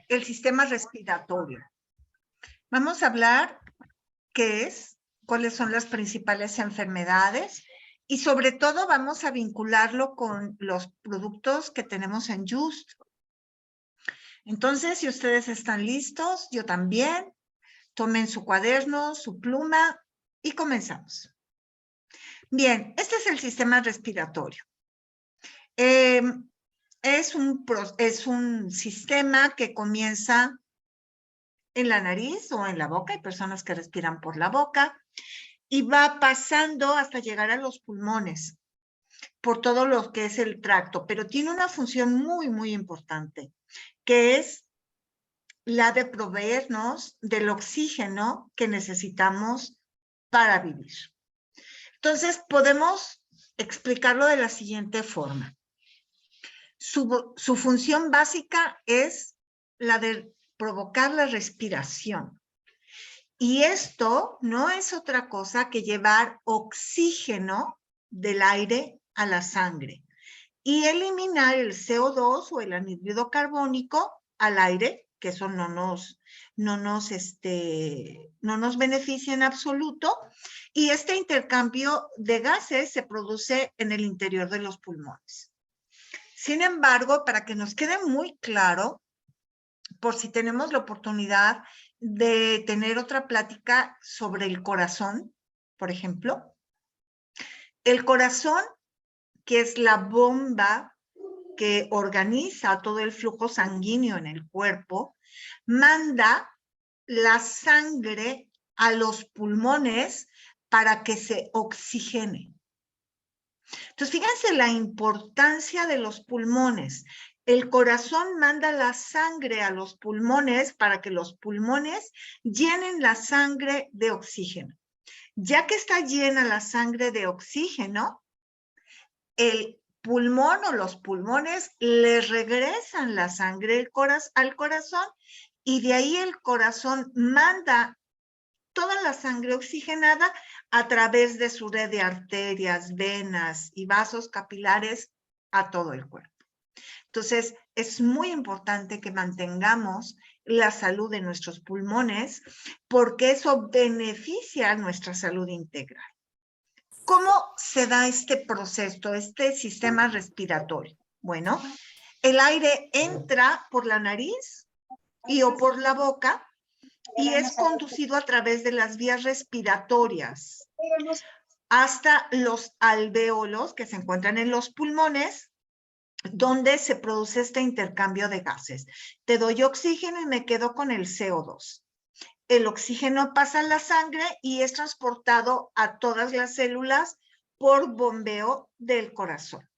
el sistema respiratorio. Vamos a hablar qué es, cuáles son las principales enfermedades y sobre todo vamos a vincularlo con los productos que tenemos en Just. Entonces, si ustedes están listos, yo también, tomen su cuaderno, su pluma y comenzamos. Bien, este es el sistema respiratorio. Es un sistema que comienza en la nariz o en la boca, hay personas que respiran por la boca, y va pasando hasta llegar a los pulmones, por todo lo que es el tracto, pero tiene una función muy, muy importante, que es la de proveernos del oxígeno que necesitamos para vivir. Entonces, podemos explicarlo de la siguiente forma. Su función básica es la de provocar la respiración. Y esto no es otra cosa que llevar oxígeno del aire a la sangre y eliminar el CO2 o el anhídrido carbónico al aire, que eso no nos beneficia en absoluto, y este intercambio de gases se produce en el interior de los pulmones. Sin embargo, para que nos quede muy claro, por si tenemos la oportunidad de tener otra plática sobre el corazón, por ejemplo. El corazón, que es la bomba que organiza todo el flujo sanguíneo en el cuerpo, manda la sangre a los pulmones para que se oxigene. Entonces, fíjense la importancia de los pulmones. El corazón manda la sangre a los pulmones para que los pulmones llenen la sangre de oxígeno. Ya que está llena la sangre de oxígeno, el pulmón o los pulmones le regresan la sangre al corazón y de ahí el corazón manda toda la sangre oxigenada a través de su red de arterias, venas y vasos capilares a todo el cuerpo. Entonces, es muy importante que mantengamos la salud de nuestros pulmones porque eso beneficia a nuestra salud integral. ¿Cómo se da este proceso, este sistema respiratorio? Bueno, el aire entra por la nariz o por la boca y es conducido a través de las vías respiratorias hasta los alvéolos que se encuentran en los pulmones, donde se produce este intercambio de gases. Te doy oxígeno y me quedo con el CO2. El oxígeno pasa a la sangre y es transportado a todas las células por bombeo del corazón.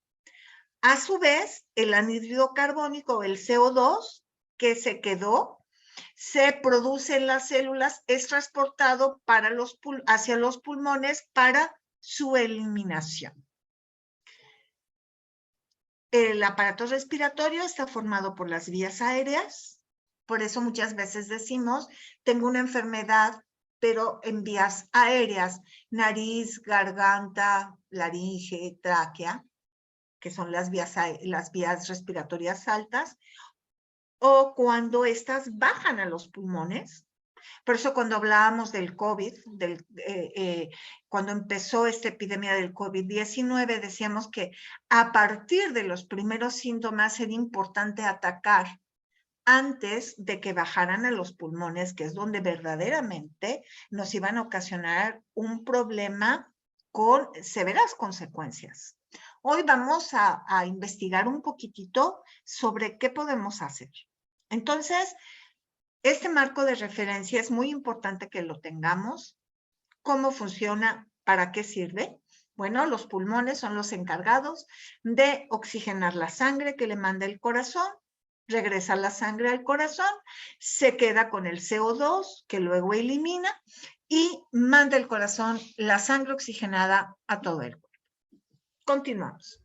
A su vez, el anhídrido carbónico, el CO2, que se quedó, se produce en las células, es transportado hacia los pulmones para su eliminación. El aparato respiratorio está formado por las vías aéreas, por eso muchas veces decimos, tengo una enfermedad, pero en vías aéreas, nariz, garganta, laringe, tráquea, que son las vías respiratorias altas, o cuando estas bajan a los pulmones. Por eso cuando hablábamos del COVID, cuando empezó esta epidemia del COVID-19, decíamos que a partir de los primeros síntomas era importante atacar antes de que bajaran a los pulmones, que es donde verdaderamente nos iban a ocasionar un problema con severas consecuencias. Hoy vamos a investigar un poquitito sobre qué podemos hacer. Entonces, este marco de referencia es muy importante que lo tengamos. ¿Cómo funciona? ¿Para qué sirve? Bueno, los pulmones son los encargados de oxigenar la sangre que le manda el corazón, regresa la sangre al corazón, se queda con el CO2 que luego elimina y manda el corazón la sangre oxigenada a todo el cuerpo. Continuamos.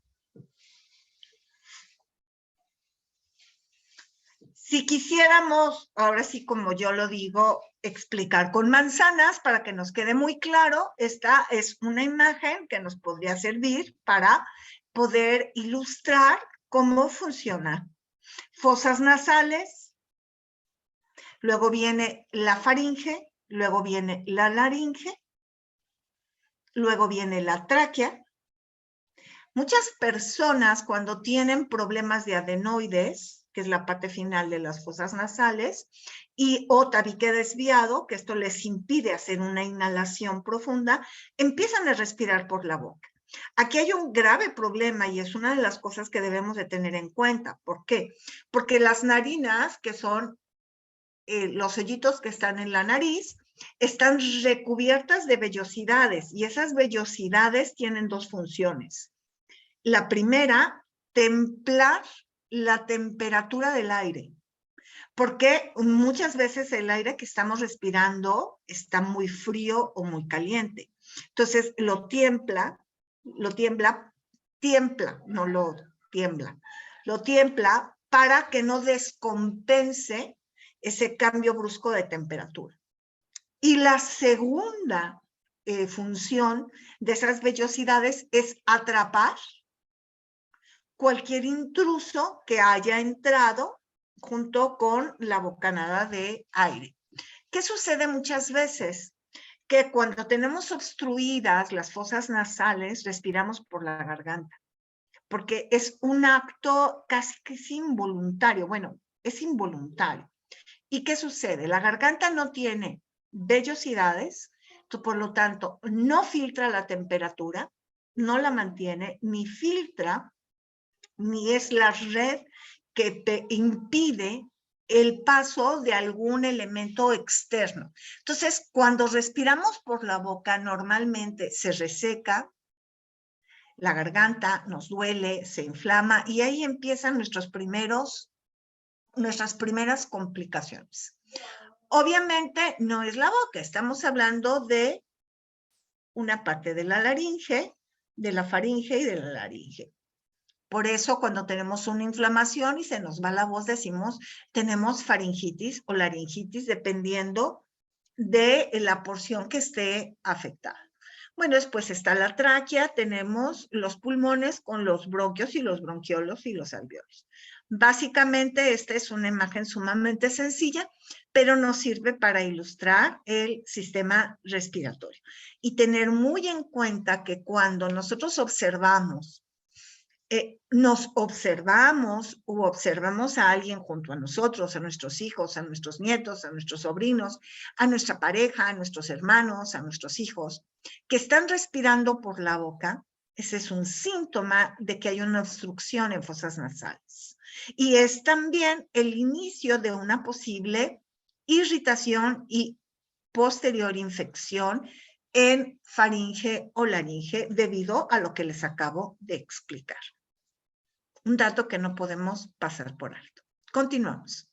Si quisiéramos, ahora sí como yo lo digo, explicar con manzanas para que nos quede muy claro, esta es una imagen que nos podría servir para poder ilustrar cómo funcionan fosas nasales, luego viene la faringe, luego viene la laringe, luego viene la tráquea. Muchas personas cuando tienen problemas de adenoides, que es la parte final de las fosas nasales, o tabique desviado, que esto les impide hacer una inhalación profunda, empiezan a respirar por la boca. Aquí hay un grave problema y es una de las cosas que debemos de tener en cuenta. ¿Por qué? Porque las narinas, que son los hoyitos que están en la nariz, están recubiertas de vellosidades y esas vellosidades tienen dos funciones. La primera, templar la temperatura del aire, porque muchas veces el aire que estamos respirando está muy frío o muy caliente. Entonces lo tiembla, para que no descompense ese cambio brusco de temperatura. Y la segunda función de esas vellosidades es atrapar cualquier intruso que haya entrado junto con la bocanada de aire. ¿Qué sucede muchas veces? Que cuando tenemos obstruidas las fosas nasales, respiramos por la garganta, porque es un acto casi que es involuntario. Bueno, es involuntario. ¿Y qué sucede? La garganta no tiene vellosidades, por lo tanto, no filtra la temperatura, no la mantiene, ni filtra, ni es la red que te impide el paso de algún elemento externo. Entonces, cuando respiramos por la boca, normalmente se reseca la garganta, nos duele, se inflama y ahí empiezan nuestras primeras complicaciones. Obviamente no es la boca, estamos hablando de una parte de la laringe, de la faringe y de la laringe. Por eso cuando tenemos una inflamación y se nos va la voz, decimos tenemos faringitis o laringitis, dependiendo de la porción que esté afectada. Bueno, después está la tráquea, tenemos los pulmones con los bronquios y los bronquiolos y los alveolos. Básicamente esta es una imagen sumamente sencilla, pero nos sirve para ilustrar el sistema respiratorio. Y tener muy en cuenta que cuando nosotros observamos nos observamos o observamos a alguien junto a nosotros, a nuestros hijos, a nuestros nietos, a nuestros sobrinos, a nuestra pareja, a nuestros hermanos, a nuestros hijos, que están respirando por la boca, ese es un síntoma de que hay una obstrucción en fosas nasales. Y es también el inicio de una posible irritación y posterior infección en faringe o laringe debido a lo que les acabo de explicar. Un dato que no podemos pasar por alto. Continuamos.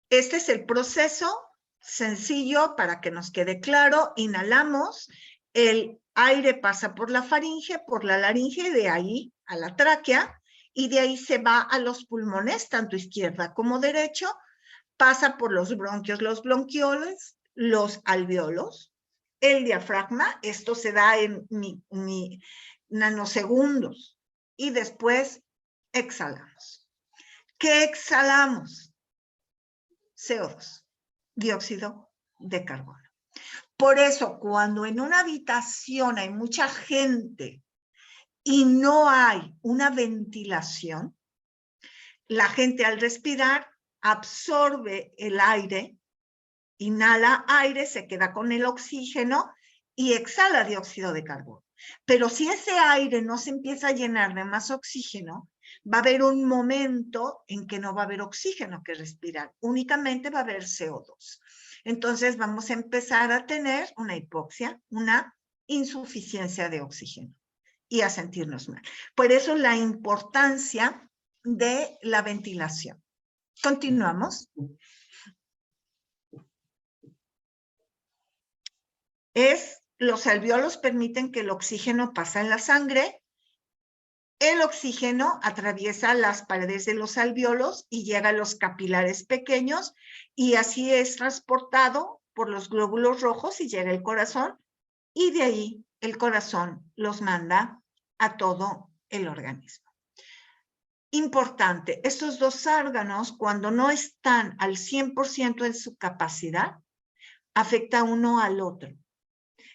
Este es el proceso sencillo para que nos quede claro. Inhalamos, el aire pasa por la faringe, por la laringe, de ahí a la tráquea, y de ahí se va a los pulmones, tanto izquierda como derecho, pasa por los bronquios, los bronquioles, los alveolos, el diafragma, esto se da en nanosegundos, y después exhalamos. ¿Qué exhalamos? CO2, dióxido de carbono. Por eso, cuando en una habitación hay mucha gente y no hay una ventilación, la gente al respirar absorbe el aire, inhala aire, se queda con el oxígeno y exhala dióxido de carbono. Pero si ese aire no se empieza a llenar de más oxígeno, va a haber un momento en que no va a haber oxígeno que respirar, únicamente va a haber CO2. Entonces vamos a empezar a tener una hipoxia, una insuficiencia de oxígeno y a sentirnos mal. Por eso la importancia de la ventilación. Continuamos. Los alveolos permiten que el oxígeno pase en la sangre. El oxígeno atraviesa las paredes de los alveolos y llega a los capilares pequeños y así es transportado por los glóbulos rojos y llega al corazón y de ahí el corazón los manda a todo el organismo. Importante, estos dos órganos, cuando no están al 100% en su capacidad, afecta uno al otro.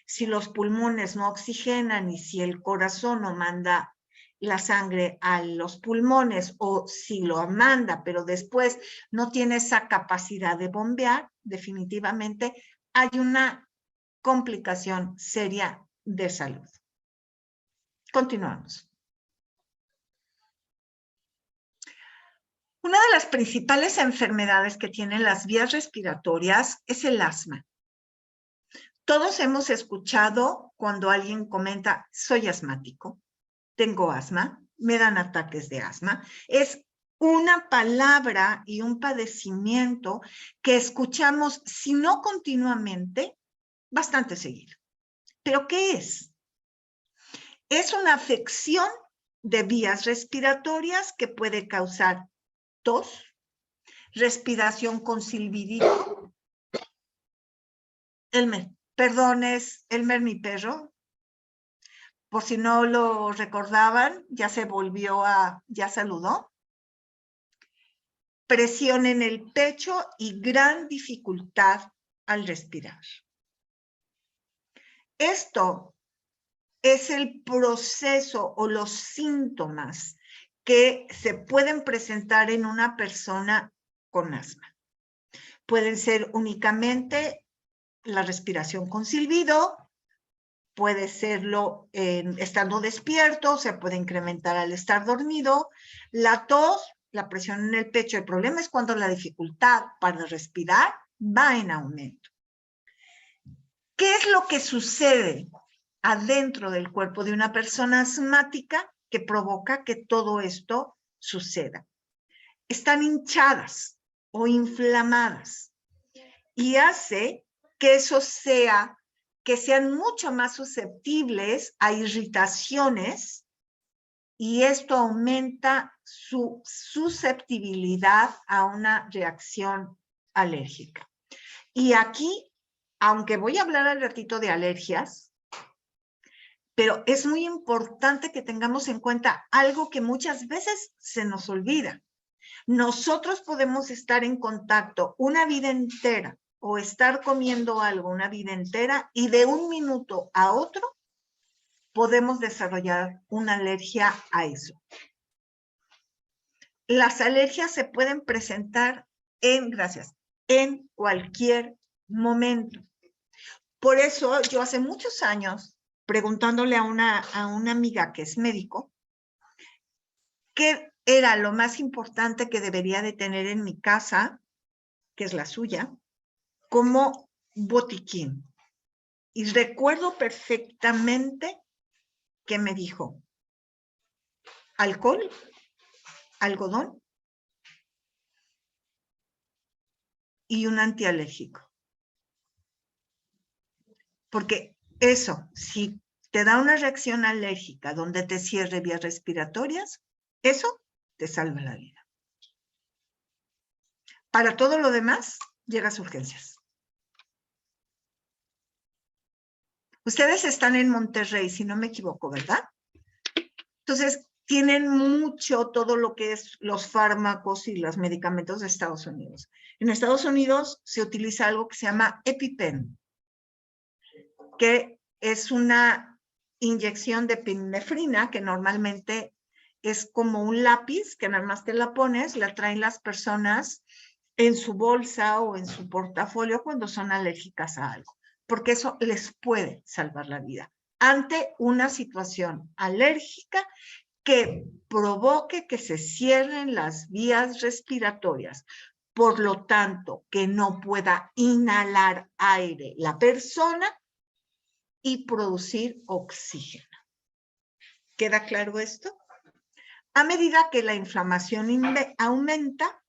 Si los pulmones no oxigenan y si el corazón no manda la sangre a los pulmones, o si lo manda, pero después no tiene esa capacidad de bombear, definitivamente hay una complicación seria de salud. Continuamos. Una de las principales enfermedades que tienen las vías respiratorias es el asma. Todos hemos escuchado cuando alguien comenta, soy asmático, tengo asma, me dan ataques de asma. Es una palabra y un padecimiento que escuchamos, si no continuamente, bastante seguido. ¿Pero qué es? Es una afección de vías respiratorias que puede causar tos, respiración con silbidito. Perdón, es Elmer, mi perro. Por si no lo recordaban, ya se volvió ya saludó. Presión en el pecho y gran dificultad al respirar. Esto es el proceso o los síntomas que se pueden presentar en una persona con asma. Pueden ser únicamente la respiración con silbido, puede serlo estando despierto, se puede incrementar al estar dormido, la tos, la presión en el pecho. El problema es cuando la dificultad para respirar va en aumento. ¿Qué es lo que sucede adentro del cuerpo de una persona asmática que provoca que todo esto suceda? Están hinchadas o inflamadas y hace que eso que sean mucho más susceptibles a irritaciones, y esto aumenta su susceptibilidad a una reacción alérgica. Y aquí, aunque voy a hablar al ratito de alergias, pero es muy importante que tengamos en cuenta algo que muchas veces se nos olvida. Nosotros podemos estar en contacto una vida entera o estar comiendo algo una vida entera y de un minuto a otro podemos desarrollar una alergia a eso. Las alergias se pueden presentar en cualquier momento. Por eso yo hace muchos años, preguntándole a una amiga que es médico, ¿qué era lo más importante que debería de tener en mi casa, que es la suya, como botiquín? Y recuerdo perfectamente que me dijo, alcohol, algodón y un antialérgico. Porque eso, si te da una reacción alérgica donde te cierre vías respiratorias, eso te salva la vida. Para todo lo demás, llegas a urgencias. Ustedes están en Monterrey, si no me equivoco, ¿verdad? Entonces, tienen mucho todo lo que es los fármacos y los medicamentos de Estados Unidos. En Estados Unidos se utiliza algo que se llama EpiPen, que es una inyección de epinefrina, que normalmente es como un lápiz, que nada más te la pones, la traen las personas en su bolsa o en su portafolio cuando son alérgicas a algo, porque eso les puede salvar la vida ante una situación alérgica que provoque que se cierren las vías respiratorias, por lo tanto, que no pueda inhalar aire la persona y producir oxígeno. ¿Queda claro esto? A medida que la inflamación aumenta,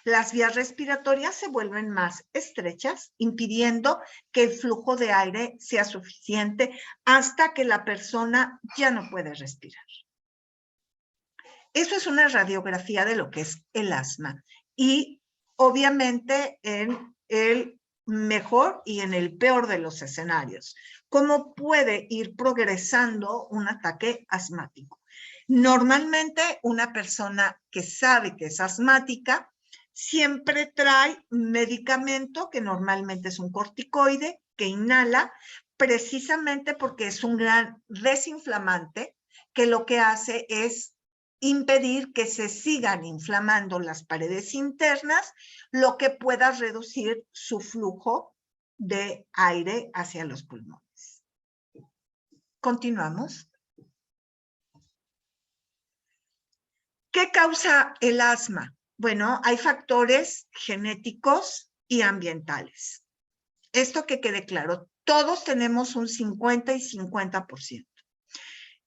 las vías respiratorias se vuelven más estrechas, impidiendo que el flujo de aire sea suficiente hasta que la persona ya no puede respirar. Eso es una radiografía de lo que es el asma. Y obviamente en el mejor y en el peor de los escenarios. cómo puede ir progresando un ataque asmático. Normalmente una persona que sabe que es asmática siempre trae medicamento que normalmente es un corticoide que inhala precisamente porque es un gran desinflamante que lo que hace es impedir que se sigan inflamando las paredes internas, lo que pueda reducir su flujo de aire hacia los pulmones. Continuamos. ¿Qué causa el asma? Bueno, hay factores genéticos y ambientales. Esto que quede claro, todos tenemos un 50 y 50%.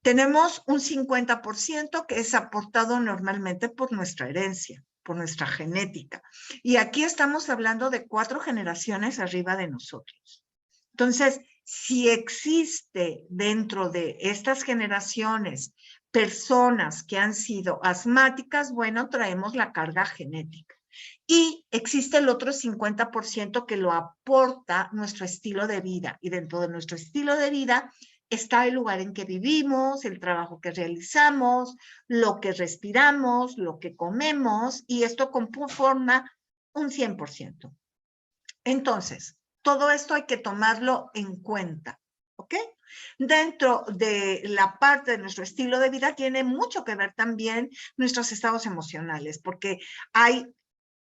Tenemos un 50% que es aportado normalmente por nuestra herencia, por nuestra genética. Y aquí estamos hablando de 4 generaciones arriba de nosotros. Entonces, si existe dentro de estas generaciones personas que han sido asmáticas, bueno, traemos la carga genética. Y existe el otro 50% que lo aporta nuestro estilo de vida. Y dentro de nuestro estilo de vida está el lugar en que vivimos, el trabajo que realizamos, lo que respiramos, lo que comemos, y esto conforma un 100%. Entonces, todo esto hay que tomarlo en cuenta, ¿ok? Dentro de la parte de nuestro estilo de vida tiene mucho que ver también nuestros estados emocionales, porque hay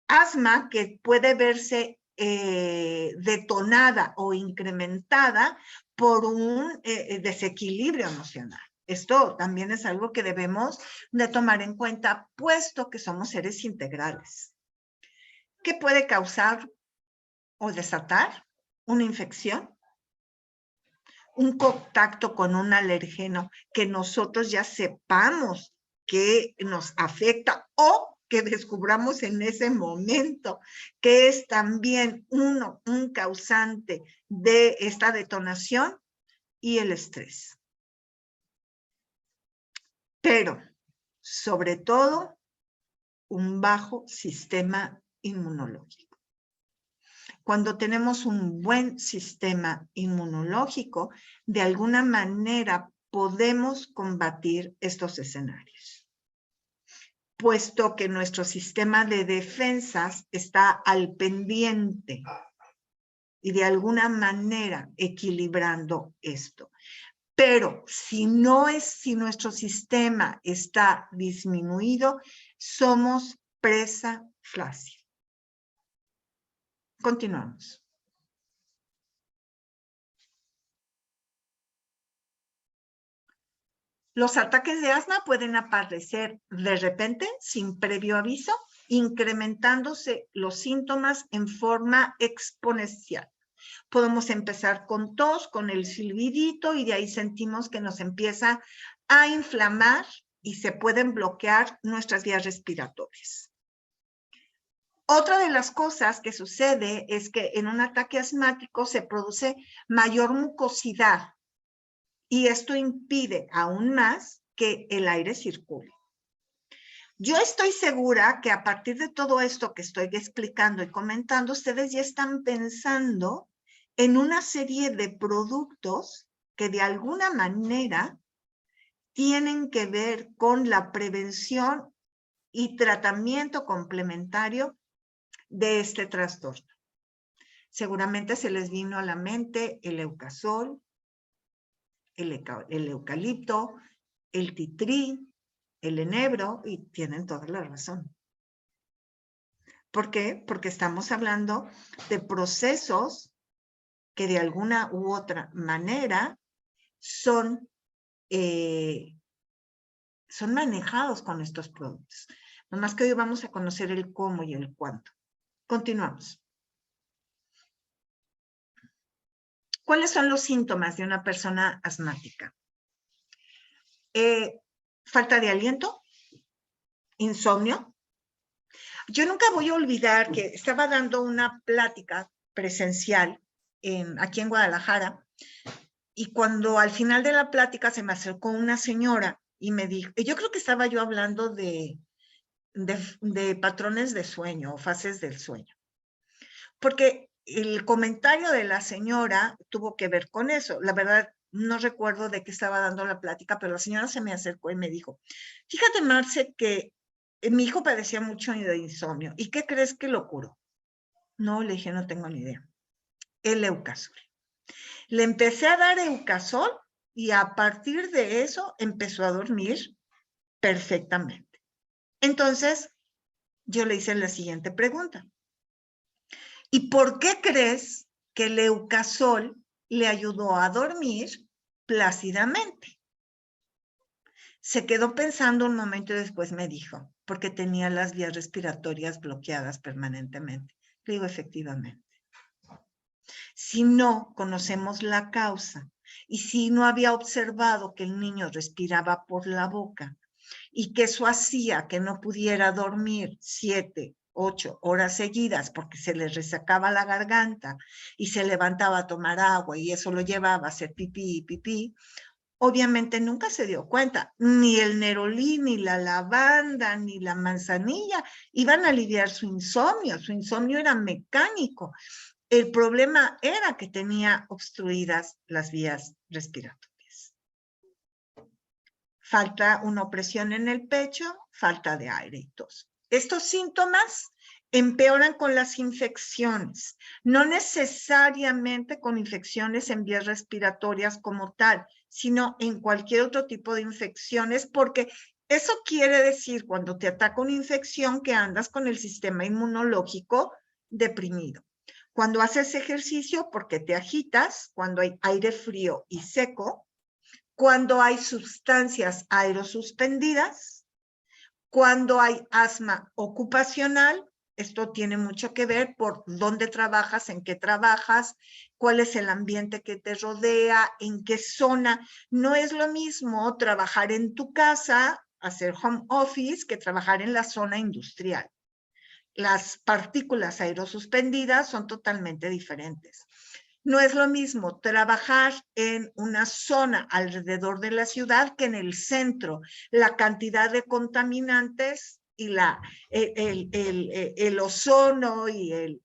asma que puede verse detonada o incrementada por un desequilibrio emocional. Esto también es algo que debemos de tomar en cuenta, puesto que somos seres integrales. ¿Qué puede causar o desatar una infección? Un contacto con un alergeno que nosotros ya sepamos que nos afecta o que descubramos en ese momento que es también un causante de esta detonación, y el estrés. Pero, sobre todo, un bajo sistema inmunológico. Cuando tenemos un buen sistema inmunológico, de alguna manera podemos combatir estos escenarios, puesto que nuestro sistema de defensas está al pendiente y de alguna manera equilibrando esto. Pero si nuestro sistema está disminuido, somos presa fácil. Continuamos. Los ataques de asma pueden aparecer de repente, sin previo aviso, incrementándose los síntomas en forma exponencial. Podemos empezar con tos, con el silbidito, y de ahí sentimos que nos empieza a inflamar y se pueden bloquear nuestras vías respiratorias. Otra de las cosas que sucede es que en un ataque asmático se produce mayor mucosidad, y esto impide aún más que el aire circule. Yo estoy segura que a partir de todo esto que estoy explicando y comentando, ustedes ya están pensando en una serie de productos que de alguna manera tienen que ver con la prevención y tratamiento complementario de este trastorno. Seguramente se les vino a la mente el Eukasol, el eucalipto, el titrí, el enebro, y tienen toda la razón. ¿Por qué? Porque estamos hablando de procesos que de alguna u otra manera son manejados con estos productos. Nomás que hoy vamos a conocer el cómo y el cuánto. Continuamos. ¿Cuáles son los síntomas de una persona asmática? Falta de aliento, insomnio. Yo nunca voy a olvidar que estaba dando una plática presencial aquí en Guadalajara, y cuando al final de la plática se me acercó una señora y me dijo, yo creo que estaba yo hablando de patrones de sueño o fases del sueño, porque el comentario de la señora tuvo que ver con eso. La verdad, no recuerdo de qué estaba dando la plática, pero la señora se me acercó y me dijo, fíjate, Marce, que mi hijo padecía mucho de insomnio. ¿Y qué crees que lo curó? No, le dije, no tengo ni idea. El Eucasol. Le empecé a dar Eucasol y a partir de eso empezó a dormir perfectamente. Entonces, yo le hice la siguiente pregunta. ¿Y por qué crees que el Eucasol le ayudó a dormir plácidamente? Se quedó pensando un momento y después me dijo, porque tenía las vías respiratorias bloqueadas permanentemente. Le digo, efectivamente. Si no conocemos la causa y si no había observado que el niño respiraba por la boca y que eso hacía que no pudiera dormir 7, 8 horas seguidas porque se le resacaba la garganta y se levantaba a tomar agua y eso lo llevaba a hacer pipí y pipí, obviamente nunca se dio cuenta, ni el nerolí, ni la lavanda, ni la manzanilla iban a aliviar su insomnio era mecánico. El problema era que tenía obstruidas las vías respiratorias. Falta una opresión en el pecho, falta de aire y tos. Estos síntomas empeoran con las infecciones, no necesariamente con infecciones en vías respiratorias como tal, sino en cualquier otro tipo de infecciones, porque eso quiere decir cuando te ataca una infección que andas con el sistema inmunológico deprimido. Cuando haces ejercicio porque te agitas, cuando hay aire frío y seco, cuando hay sustancias aerosuspendidas, cuando hay asma ocupacional, esto tiene mucho que ver por dónde trabajas, en qué trabajas, cuál es el ambiente que te rodea, en qué zona. No es lo mismo trabajar en tu casa, hacer home office, que trabajar en la zona industrial. Las partículas aerosuspendidas son totalmente diferentes. No es lo mismo trabajar en una zona alrededor de la ciudad que en el centro. La cantidad de contaminantes y el ozono y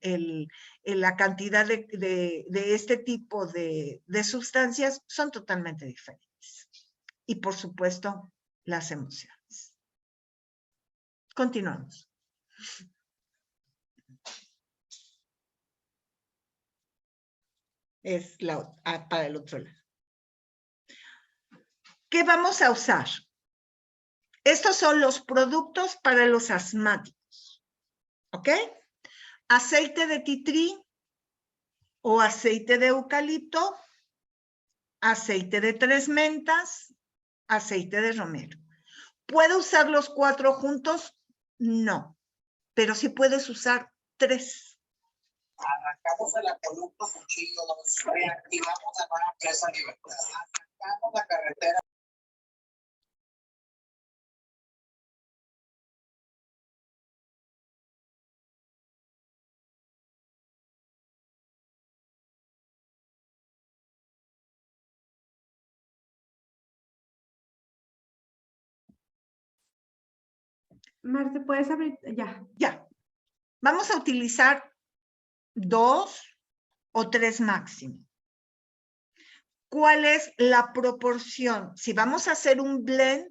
la cantidad de este tipo de sustancias son totalmente diferentes. Y por supuesto, las emociones. Continuamos. Es para el otro lado. ¿Qué vamos a usar? Estos son los productos para los asmáticos. ¿Ok? Aceite de titrí o aceite de eucalipto, aceite de 3 mentas, aceite de romero. ¿Puedo usar los 4 juntos? No, pero sí puedes usar 3. Arrancamos el acueducto Cuchillo 2, reactivamos la nueva presa Libertad, arrancamos la carretera. Marce, ¿puedes abrir? Ya. Ya. Vamos a utilizar 2 o 3 máximo. ¿Cuál es la proporción? Si vamos a hacer un blend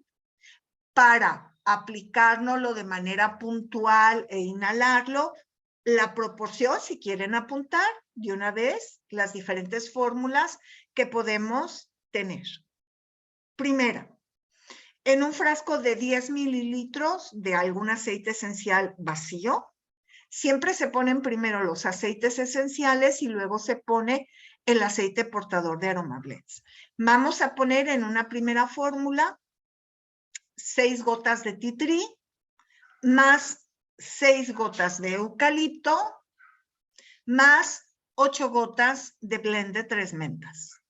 para aplicárnoslo de manera puntual e inhalarlo, la proporción, si quieren apuntar de una vez, las diferentes fórmulas que podemos tener. Primera, en un frasco de 10 mililitros de algún aceite esencial vacío, siempre se ponen primero los aceites esenciales y luego se pone el aceite portador de AromaBlends. Vamos a poner en una primera fórmula 6 gotas de tea tree más 6 gotas de eucalipto más 8 gotas de blend de 3 mentas.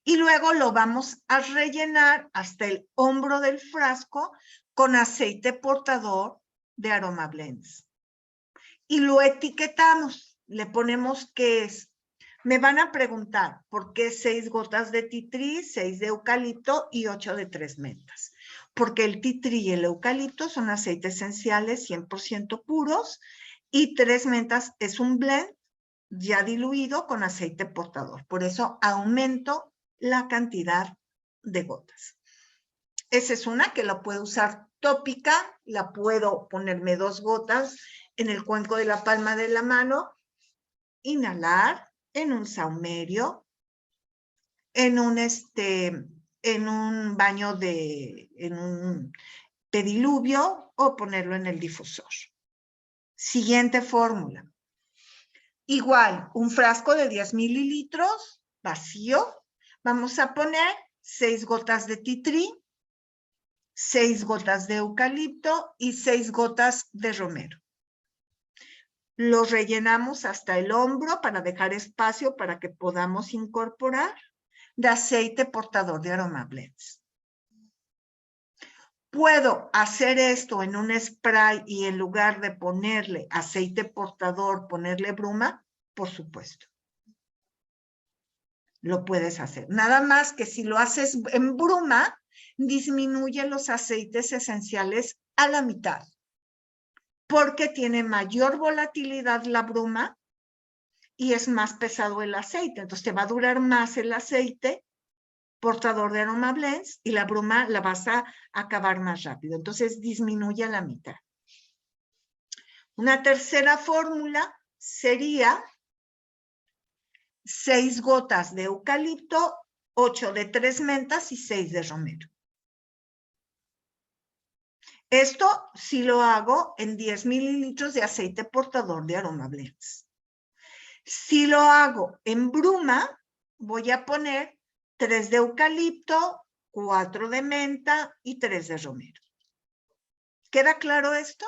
Y luego lo vamos a rellenar hasta el hombro del frasco con aceite portador de AromaBlends. Y lo etiquetamos, le ponemos qué es. Me van a preguntar por qué 6 gotas de tea tree, 6 de eucalipto y 8 de 3 mentas. Porque el tea tree y el eucalipto son aceites esenciales 100% puros y 3 mentas es un blend ya diluido con aceite portador. Por eso aumento la cantidad de gotas. Esa es una que la puedo usar tópica, la puedo ponerme 2 gotas en el cuenco de la palma de la mano, inhalar en un saumerio, en un baño en un pediluvio o ponerlo en el difusor. Siguiente fórmula. Igual, un frasco de 10 mililitros vacío. Vamos a poner 6 gotas de tea tree, 6 gotas de eucalipto y 6 gotas de romero. Los rellenamos hasta el hombro para dejar espacio para que podamos incorporar de aceite portador de Aroma Blends. ¿Puedo hacer esto en un spray y en lugar de ponerle aceite portador, ponerle bruma? Por supuesto. Lo puedes hacer. Nada más que si lo haces en bruma, disminuye los aceites esenciales a la mitad, porque tiene mayor volatilidad la bruma y es más pesado el aceite. Entonces te va a durar más el aceite portador de Aroma Blends y la bruma la vas a acabar más rápido. Entonces disminuye a la mitad. Una tercera fórmula sería 6 gotas de eucalipto, 8 de 3 mentas y 6 de romero. Esto sí lo hago en 10 mililitros de aceite portador de Aroma Blends. Si lo hago en bruma, voy a poner 3 de eucalipto, 4 de menta y 3 de romero. ¿Queda claro esto?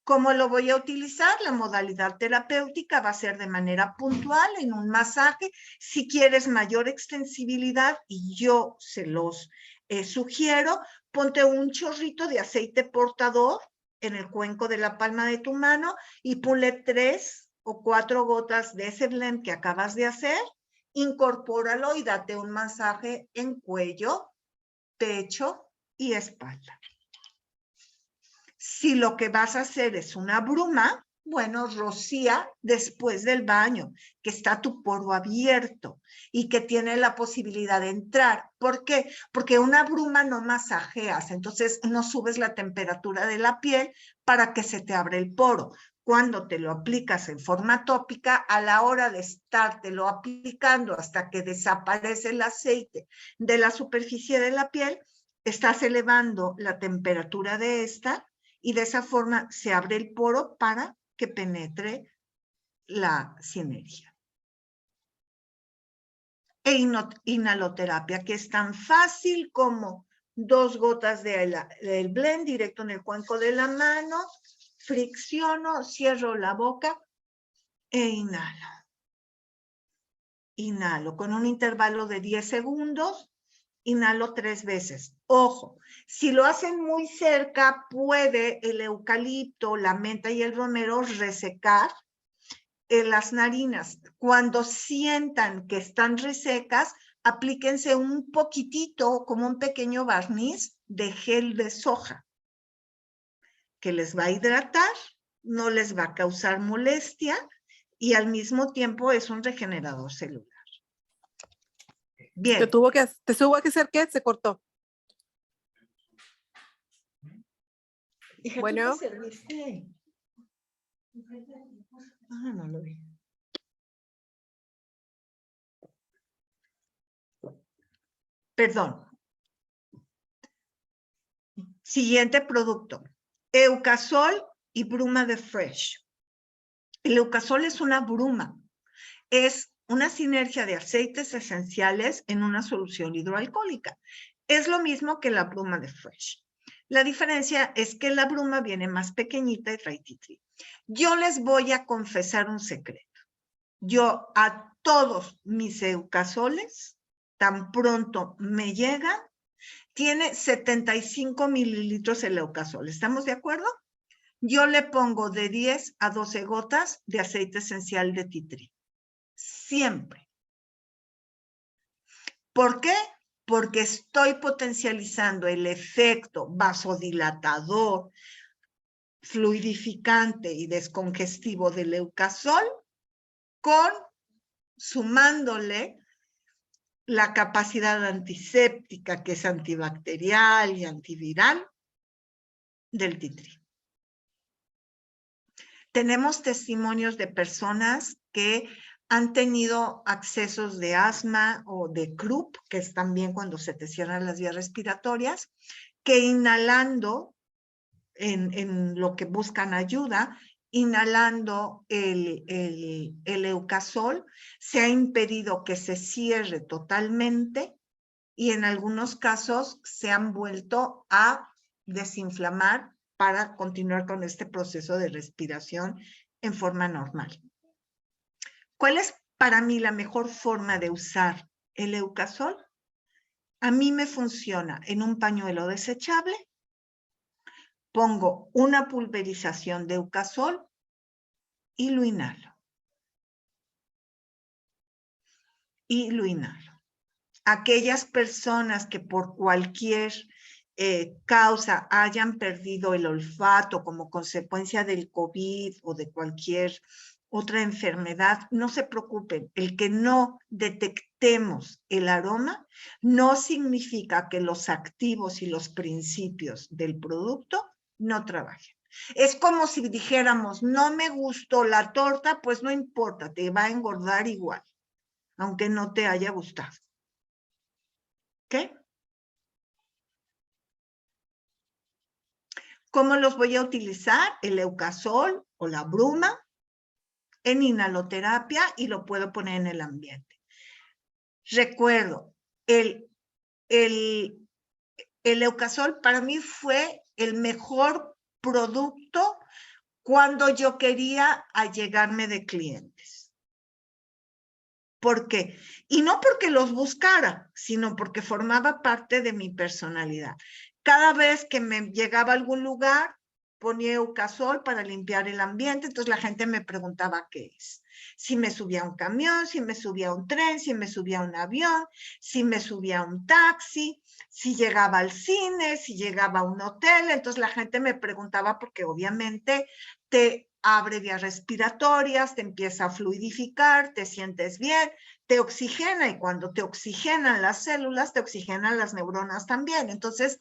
¿Cómo lo voy a utilizar? La modalidad terapéutica va a ser de manera puntual en un masaje. Si quieres mayor extensibilidad, y yo se los sugiero, ponte un chorrito de aceite portador en el cuenco de la palma de tu mano y ponle 3 o 4 gotas de ese blend que acabas de hacer, incorpóralo y date un masaje en cuello, pecho y espalda. Si lo que vas a hacer es una bruma, bueno, rocía después del baño, que está tu poro abierto y que tiene la posibilidad de entrar. ¿Por qué? Porque una bruma no masajeas, entonces no subes la temperatura de la piel para que se te abra el poro. Cuando te lo aplicas en forma tópica, a la hora de estártelo aplicando hasta que desaparece el aceite de la superficie de la piel, estás elevando la temperatura de esta y de esa forma se abre el poro para que penetre la sinergia. Inhaloterapia, que es tan fácil como 2 gotas del blend directo en el cuenco de la mano, fricciono, cierro la boca e inhalo. Inhalo con un intervalo de 10 segundos. Inhalo 3 veces. Ojo, si lo hacen muy cerca, puede el eucalipto, la menta y el romero resecar en las narinas. Cuando sientan que están resecas, aplíquense un poquitito, como un pequeño barniz de gel de soja, que les va a hidratar, no les va a causar molestia y al mismo tiempo es un regenerador celular. Bien. ¿Te tuvo que hacer qué? Se cortó. Hija, bueno. ¿tú te serviste? Ah, no lo vi. Perdón. Siguiente producto. Eucasol y bruma de Fresh. El Eucasol es una bruma. Es una sinergia de aceites esenciales en una solución hidroalcohólica. Es lo mismo que la bruma de Fresh. La diferencia es que la bruma viene más pequeñita y trae tea tree. Yo les voy a confesar un secreto. Yo a todos mis eucasoles, tan pronto me llegan, tiene 75 mililitros el eucasol. ¿Estamos de acuerdo? Yo le pongo de 10 a 12 gotas de aceite esencial de tea tree. Siempre. ¿Por qué? Porque estoy potencializando el efecto vasodilatador, fluidificante y descongestivo del Eukasol, sumándole la capacidad antiséptica, que es antibacterial y antiviral, del tea tree. Tenemos testimonios de personas que han tenido accesos de asma o de croup, que es también cuando se te cierran las vías respiratorias, que inhalando en lo que buscan ayuda, inhalando el Eukasol, se ha impedido que se cierre totalmente y en algunos casos se han vuelto a desinflamar para continuar con este proceso de respiración en forma normal. ¿Cuál es para mí la mejor forma de usar el Eukasol? A mí me funciona en un pañuelo desechable. Pongo una pulverización de Eukasol y lo inhalo. Y lo inhalo. Aquellas personas que por cualquier causa hayan perdido el olfato como consecuencia del COVID o de cualquier otra enfermedad, no se preocupen. El que no detectemos el aroma no significa que los activos y los principios del producto no trabajen. Es como si dijéramos, no me gustó la torta, pues no importa, te va a engordar igual, aunque no te haya gustado. ¿Ok? ¿Cómo los voy a utilizar? El Eukasol o la bruma en inhaloterapia y lo puedo poner en el ambiente. Recuerdo, el Eukasol para mí fue el mejor producto cuando yo quería allegarme de clientes. ¿Por qué? Y no porque los buscara, sino porque formaba parte de mi personalidad. Cada vez que me llegaba a algún lugar, ponía Eukasol para limpiar el ambiente, entonces la gente me preguntaba qué es. Si me subía a un camión, si me subía a un tren, si me subía a un avión, si me subía a un taxi, si llegaba al cine, si llegaba a un hotel, entonces la gente me preguntaba porque obviamente te abre vías respiratorias, te empieza a fluidificar, te sientes bien, te oxigena y cuando te oxigenan las células, te oxigenan las neuronas también. Entonces,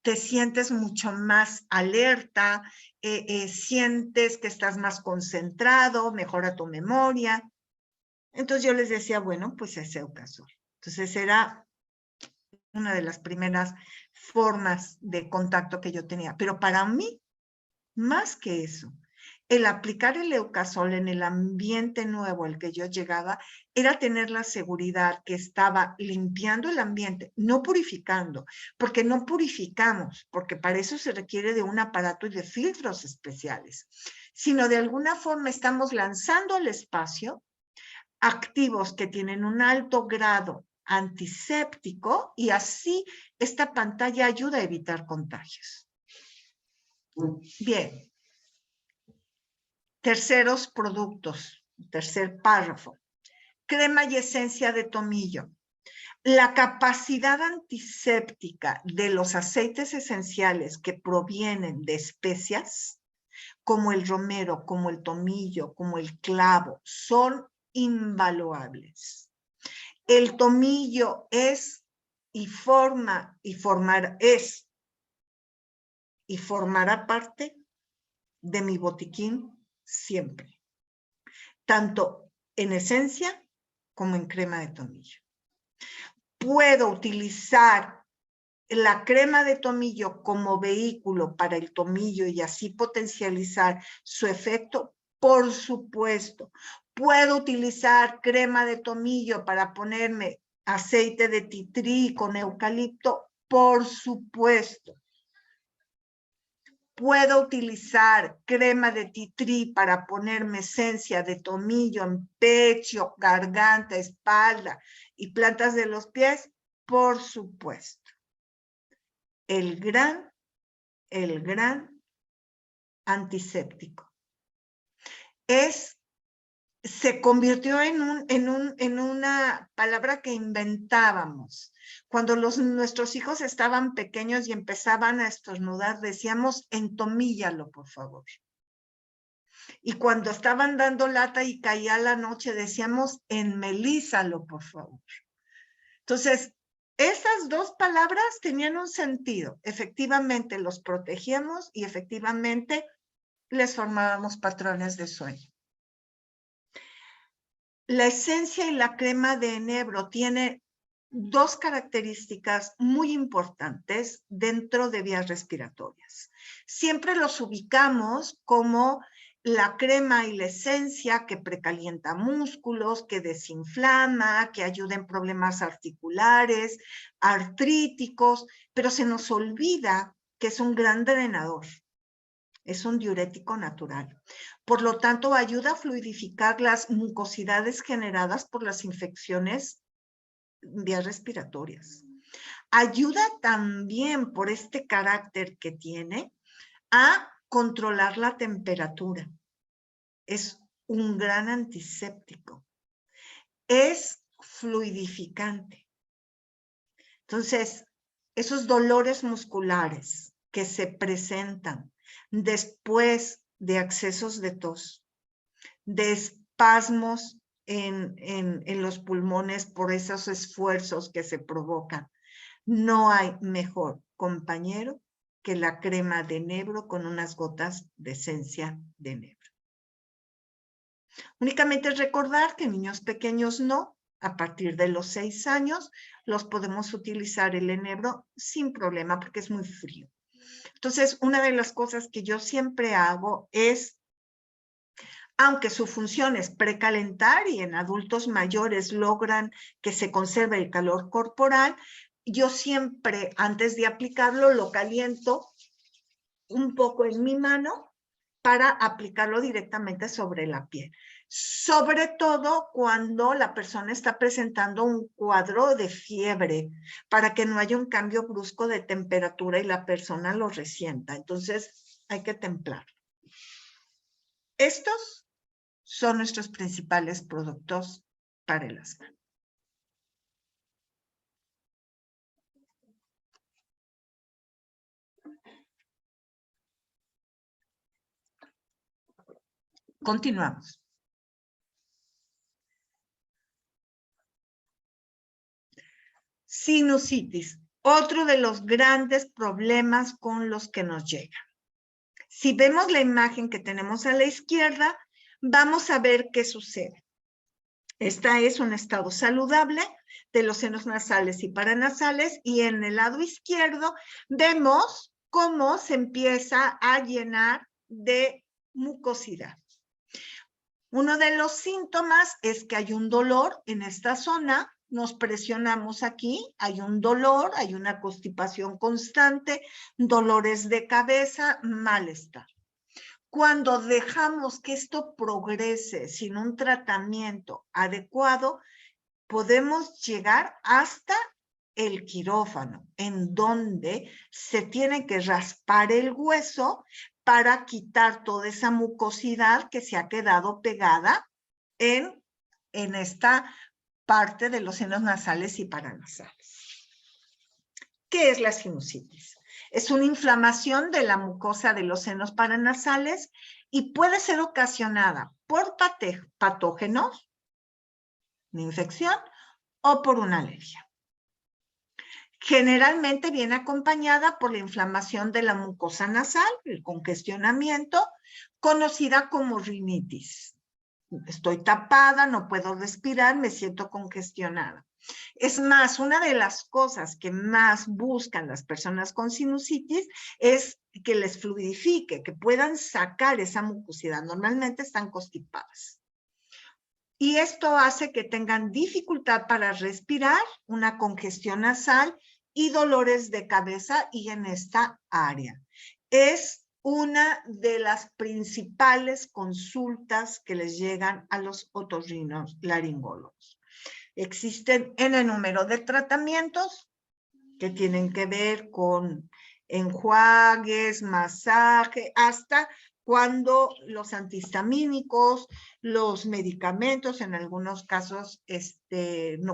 te sientes mucho más alerta, sientes que estás más concentrado, mejora tu memoria. Entonces yo les decía, bueno, pues es Eukasol. Entonces era una de las primeras formas de contacto que yo tenía. Pero para mí, más que eso, el aplicar el Eukasol en el ambiente nuevo al que yo llegaba era tener la seguridad que estaba limpiando el ambiente, no purificando, porque no purificamos, porque para eso se requiere de un aparato y de filtros especiales, sino de alguna forma estamos lanzando al espacio activos que tienen un alto grado antiséptico y así esta pantalla ayuda a evitar contagios. Bien. Terceros productos, tercer párrafo. Crema y esencia de tomillo. La capacidad antiséptica de los aceites esenciales que provienen de especias, como el romero, como el tomillo, como el clavo, son invaluables. El tomillo es y forma y formará parte de mi botiquín siempre, tanto en esencia como en crema de tomillo. Puedo utilizar la crema de tomillo como vehículo para el tomillo y así potencializar su efecto, por supuesto. Puedo utilizar crema de tomillo para ponerme aceite de tea tree con eucalipto, por supuesto. Puedo utilizar crema de tea tree para ponerme esencia de tomillo en pecho, garganta, espalda y plantas de los pies, por supuesto. El gran antiséptico. Es se convirtió en una palabra que inventábamos. Cuando nuestros hijos estaban pequeños y empezaban a estornudar, decíamos, entomíllalo, por favor. Y cuando estaban dando lata y caía la noche, decíamos, enmelízalo, por favor. Entonces, esas dos palabras tenían un sentido. Efectivamente, los protegíamos y efectivamente les formábamos patrones de sueño. La esencia y la crema de enebro tienen dos características muy importantes dentro de vías respiratorias. Siempre los ubicamos como la crema y la esencia que precalienta músculos, que desinflama, que ayuda en problemas articulares, artríticos, pero se nos olvida que es un gran drenador. Es un diurético natural. Por lo tanto, ayuda a fluidificar las mucosidades generadas por las infecciones vías respiratorias. Ayuda también, por este carácter que tiene, a controlar la temperatura. Es un gran antiséptico. Es fluidificante. Entonces, esos dolores musculares que se presentan después de accesos de tos, de espasmos en los pulmones por esos esfuerzos que se provocan, no hay mejor compañero que la crema de enebro con unas gotas de esencia de enebro. Únicamente recordar que niños pequeños no, a partir de los 6 años, los podemos utilizar el enebro sin problema porque es muy frío. Entonces, una de las cosas que yo siempre hago es, aunque su función es precalentar y en adultos mayores logran que se conserve el calor corporal, yo siempre, antes de aplicarlo, lo caliento un poco en mi mano para aplicarlo directamente sobre la piel. Sobre todo cuando la persona está presentando un cuadro de fiebre, para que no haya un cambio brusco de temperatura y la persona lo resienta. Entonces, hay que templar. Estos son nuestros principales productos para el asma. Continuamos. Sinusitis, otro de los grandes problemas con los que nos llegan. Si vemos la imagen que tenemos a la izquierda, vamos a ver qué sucede. Esta es un estado saludable de los senos nasales y paranasales, y en el lado izquierdo vemos cómo se empieza a llenar de mucosidad. Uno de los síntomas es que hay un dolor en esta zona, nos presionamos aquí, hay un dolor, hay una constipación constante, dolores de cabeza, malestar. Cuando dejamos que esto progrese sin un tratamiento adecuado, podemos llegar hasta el quirófano, en donde se tiene que raspar el hueso para quitar toda esa mucosidad que se ha quedado pegada en esta parte de los senos nasales y paranasales. ¿Qué es la sinusitis? Es una inflamación de la mucosa de los senos paranasales y puede ser ocasionada por patógenos, una infección, o por una alergia. Generalmente viene acompañada por la inflamación de la mucosa nasal, el congestionamiento, conocida como rinitis. Estoy tapada, no puedo respirar, me siento congestionada. Es más, una de las cosas que más buscan las personas con sinusitis es que les fluidifique, que puedan sacar esa mucosidad. Normalmente están constipadas. Y esto hace que tengan dificultad para respirar, una congestión nasal y dolores de cabeza y en esta área. Es una de las principales consultas que les llegan a los otorrinolaringólogos. Existen N número de tratamientos que tienen que ver con enjuagues, masaje, hasta cuando los antihistamínicos, los medicamentos, en algunos casos,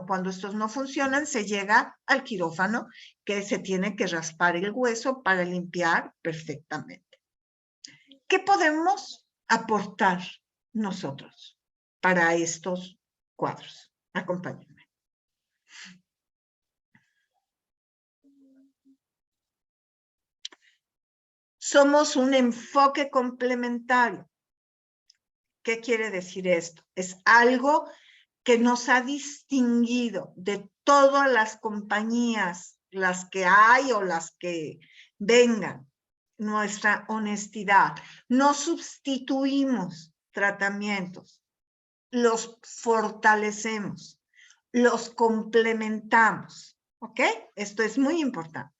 cuando estos no funcionan, se llega al quirófano, que se tiene que raspar el hueso para limpiar perfectamente. ¿Qué podemos aportar nosotros para estos cuadros? Acompáñenme. Somos un enfoque complementario. ¿Qué quiere decir esto? Es algo que nos ha distinguido de todas las compañías, las que hay o las que vengan, nuestra honestidad. No sustituimos tratamientos, los fortalecemos, los complementamos, ¿ok? Esto es muy importante.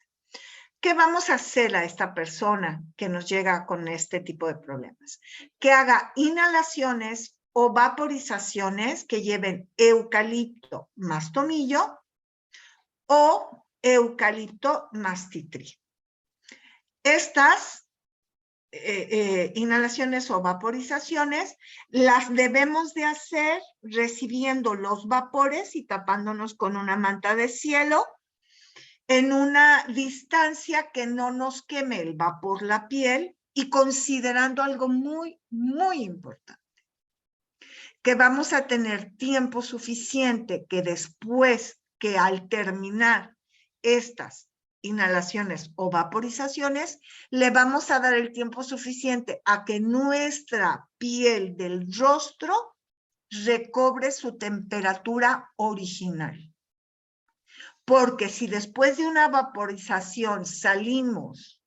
¿Qué vamos a hacer a esta persona que nos llega con este tipo de problemas? Que haga inhalaciones o vaporizaciones que lleven eucalipto más tomillo o eucalipto más titri. Estas inhalaciones o vaporizaciones las debemos de hacer recibiendo los vapores y tapándonos con una manta de cielo en una distancia que no nos queme el vapor la piel y considerando algo muy, muy importante, que vamos a tener tiempo suficiente que después que al terminar estas inhalaciones o vaporizaciones, le vamos a dar el tiempo suficiente a que nuestra piel del rostro recobre su temperatura original. Porque si después de una vaporización salimos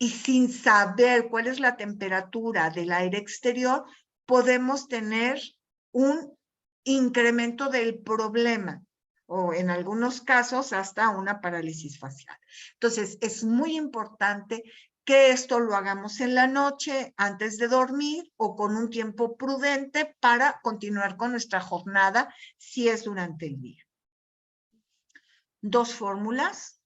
y sin saber cuál es la temperatura del aire exterior, podemos tener un incremento del problema o en algunos casos hasta una parálisis facial. Entonces, es muy importante que esto lo hagamos en la noche antes de dormir o con un tiempo prudente para continuar con nuestra jornada si es durante el día. Dos fórmulas,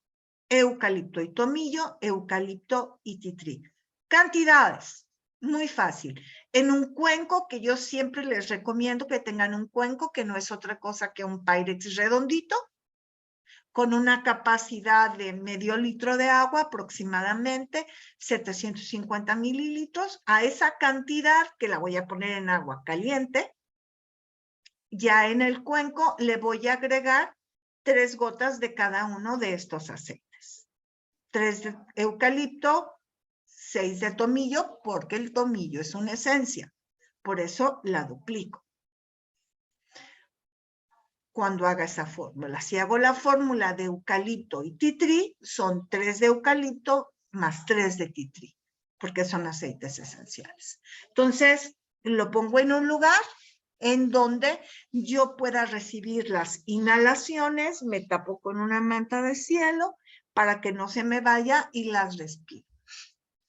eucalipto y tomillo, eucalipto y titri. Cantidades, muy fácil. En un cuenco, que yo siempre les recomiendo que tengan un cuenco, que no es otra cosa que un Pyrex redondito, con una capacidad de medio litro de agua, aproximadamente 750 mililitros. A esa cantidad, que la voy a poner en agua caliente, ya en el cuenco le voy a agregar 3 gotas de cada uno de estos aceites. 3 de eucalipto, 6 de tomillo, porque el tomillo es una esencia. Por eso la duplico. Cuando haga esa fórmula, si hago la fórmula de eucalipto y titri, son 3 de eucalipto más 3 de titri, porque son aceites esenciales. Entonces, lo pongo en un lugar en donde yo pueda recibir las inhalaciones, me tapo con una manta de cielo para que no se me vaya y las respiro.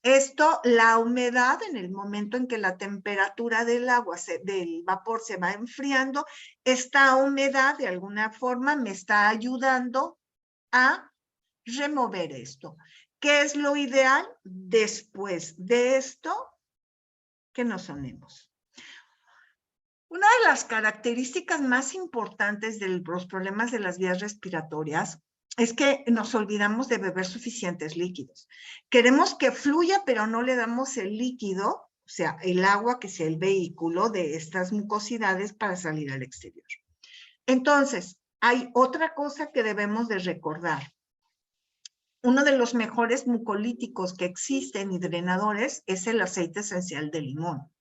Esto, la humedad, en el momento en que la temperatura del agua, del vapor se va enfriando, esta humedad de alguna forma me está ayudando a remover esto. ¿Qué es lo ideal? Después de esto, que nos sonemos. Una de las características más importantes de los problemas de las vías respiratorias es que nos olvidamos de beber suficientes líquidos. Queremos que fluya, pero no le damos el líquido, o sea, el agua que sea el vehículo de estas mucosidades para salir al exterior. Entonces, hay otra cosa que debemos de recordar. Uno de los mejores mucolíticos que existen y drenadores es el aceite esencial de limón.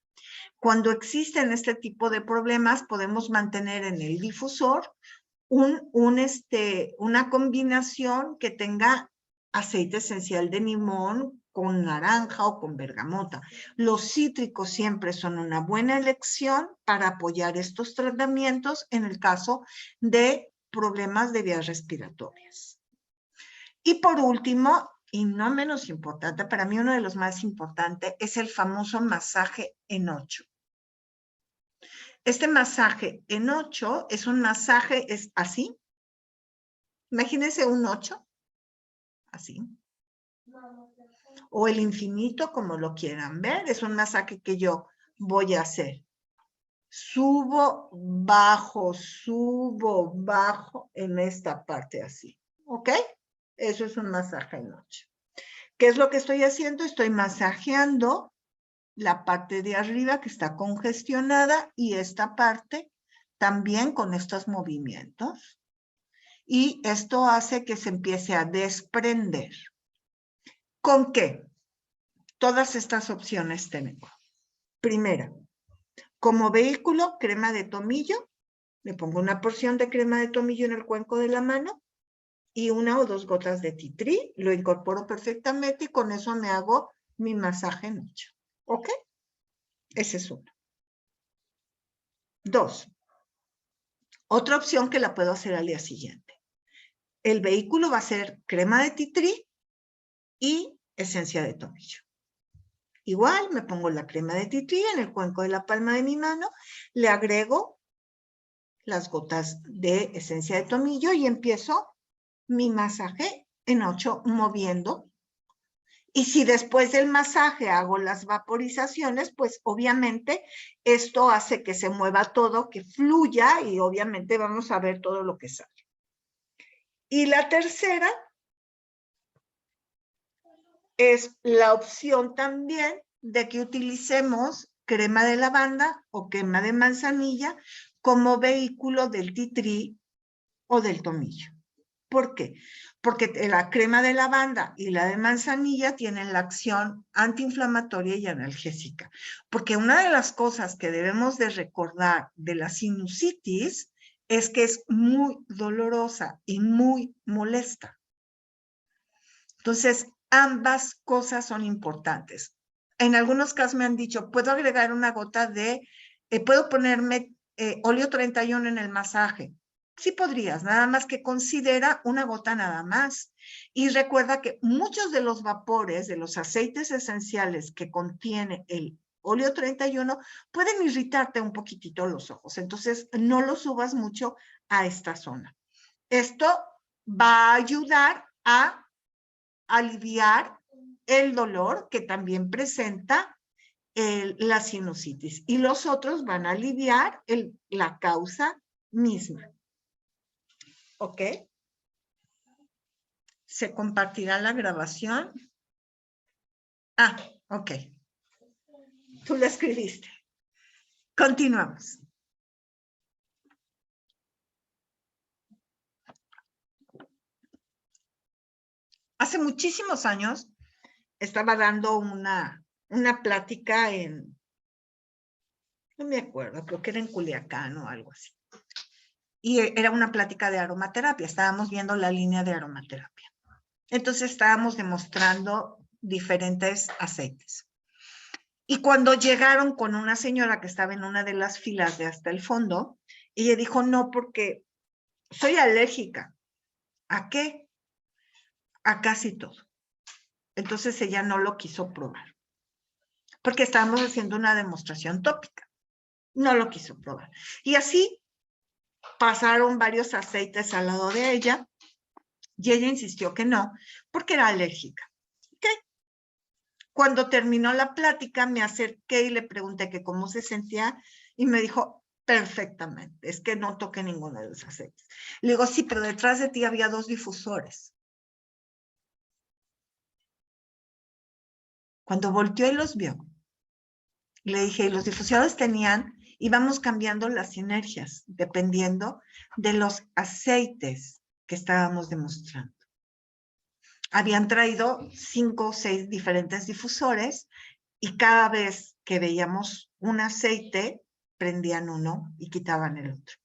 Cuando existen este tipo de problemas, podemos mantener en el difusor una combinación que tenga aceite esencial de limón con naranja o con bergamota. Los cítricos siempre son una buena elección para apoyar estos tratamientos en el caso de problemas de vías respiratorias. Y por último, y no menos importante, para mí uno de los más importantes es el famoso masaje en 8. Este masaje en 8 es un masaje, es así. Imagínense un 8, así. o el infinito, como lo quieran ver. Es un masaje que yo voy a hacer. Subo, bajo en esta parte así. ¿Ok? Eso es un masaje en noche. ¿Qué es lo que estoy haciendo? Estoy masajeando la parte de arriba que está congestionada y esta parte también con estos movimientos. Y esto hace que se empiece a desprender. ¿Con qué? Todas estas opciones tengo. Primera, como vehículo, crema de tomillo. Le pongo una porción de crema de tomillo en el cuenco de la mano y 1 o 2 gotas de tea tree. Lo incorporo perfectamente y con eso me hago mi masaje noche. ¿Ok? Ese es uno. 2. Otra opción que la puedo hacer al día siguiente. El vehículo va a ser crema de tea tree y esencia de tomillo. Igual me pongo la crema de tea tree en el cuenco de la palma de mi mano, le agrego las gotas de esencia de tomillo y empiezo mi masaje en 8 moviendo. Y si después del masaje hago las vaporizaciones, pues obviamente esto hace que se mueva todo, que fluya y obviamente vamos a ver todo lo que sale. Y la tercera es la opción también de que utilicemos crema de lavanda o crema de manzanilla como vehículo del tea tree o del tomillo. ¿Por qué? Porque la crema de lavanda y la de manzanilla tienen la acción antiinflamatoria y analgésica. Porque una de las cosas que debemos de recordar de la sinusitis es que es muy dolorosa y muy molesta. Entonces, ambas cosas son importantes. En algunos casos me han dicho, ¿puedo agregar una gota de, puedo ponerme óleo 31 en el masaje? Sí podrías, nada más que considera una gota nada más. Y recuerda que muchos de los vapores, de los aceites esenciales que contiene el óleo 31, pueden irritarte un poquitito los ojos. Entonces, no lo subas mucho a esta zona. Esto va a ayudar a aliviar el dolor que también presenta la sinusitis. Y los otros van a aliviar la causa misma. ¿Ok? ¿Se compartirá la grabación? Ah, ok. Tú la escribiste. Continuamos. Hace muchísimos años estaba dando una plática en, no me acuerdo, creo que era en Culiacán o algo así. Y era una plática de aromaterapia, estábamos viendo la línea de aromaterapia. Entonces estábamos demostrando diferentes aceites. Y cuando llegaron con una señora que estaba en una de las filas de hasta el fondo, ella dijo, no, porque soy alérgica. ¿A qué? A casi todo. Entonces ella no lo quiso probar. Porque estábamos haciendo una demostración tópica. No lo quiso probar. Y así pasaron varios aceites al lado de ella y ella insistió que no, porque era alérgica. ¿Okay? Cuando terminó la plática me acerqué y le pregunté que cómo se sentía y me dijo, perfectamente, es que no toqué ninguno de los aceites. Le digo, sí, pero detrás de ti había 2 difusores. Cuando volteó y los vio, le dije, y los difusores íbamos cambiando las sinergias dependiendo de los aceites que estábamos demostrando. Habían traído 5 o 6 diferentes difusores y cada vez que veíamos un aceite, prendían uno y quitaban el otro.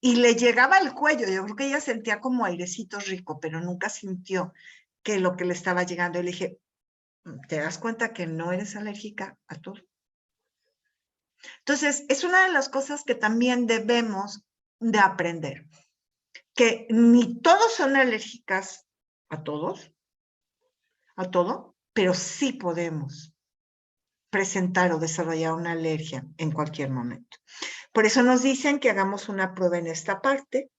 Y le llegaba al cuello, yo creo que ella sentía como airecito rico, pero nunca sintió que lo que le estaba llegando. Y le dije, ¿te das cuenta que no eres alérgica a todo? Entonces, es una de las cosas que también debemos de aprender, que ni todos son alérgicas a todos, a todo, pero sí podemos presentar o desarrollar una alergia en cualquier momento. Por eso nos dicen que hagamos una prueba en esta parte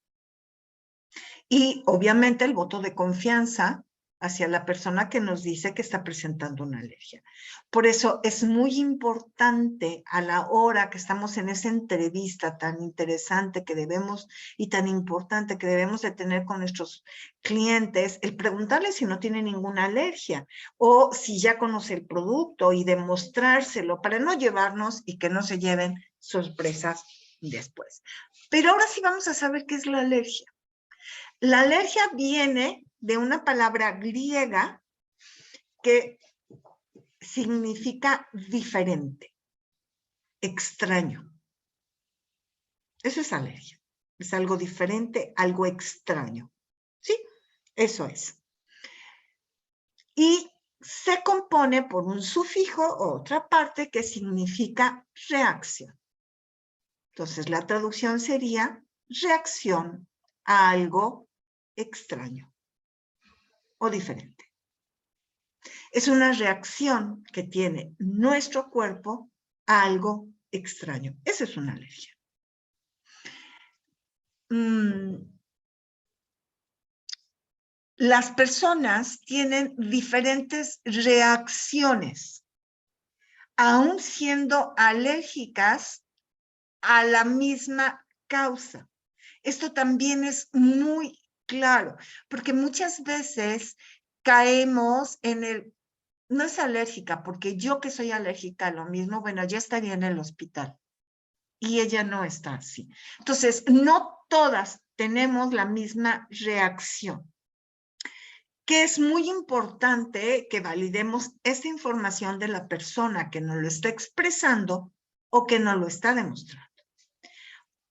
y obviamente el voto de confianza hacia la persona que nos dice que está presentando una alergia. Por eso es muy importante a la hora que estamos en esa entrevista tan interesante que debemos y tan importante que debemos de tener con nuestros clientes, el preguntarles si no tiene ninguna alergia o si ya conoce el producto y demostrárselo para no llevarnos y que no se lleven sorpresas después. Pero ahora sí vamos a saber qué es la alergia. La alergia viene de una palabra griega que significa diferente, extraño. Eso es alergia. Es algo diferente, algo extraño. ¿Sí? Eso es. Y se compone por un sufijo o otra parte que significa reacción. Entonces, la traducción sería reacción a algo extraño o diferente. Es una reacción que tiene nuestro cuerpo a algo extraño. Esa es una alergia. Las personas tienen diferentes reacciones, aún siendo alérgicas a la misma causa. Esto también es muy claro, porque muchas veces caemos en el, no es alérgica, porque yo que soy alérgica a lo mismo, bueno, ya estaría en el hospital. Y ella no está así. Entonces, no todas tenemos la misma reacción. Que es muy importante que validemos esta información de la persona que nos lo está expresando o que nos lo está demostrando.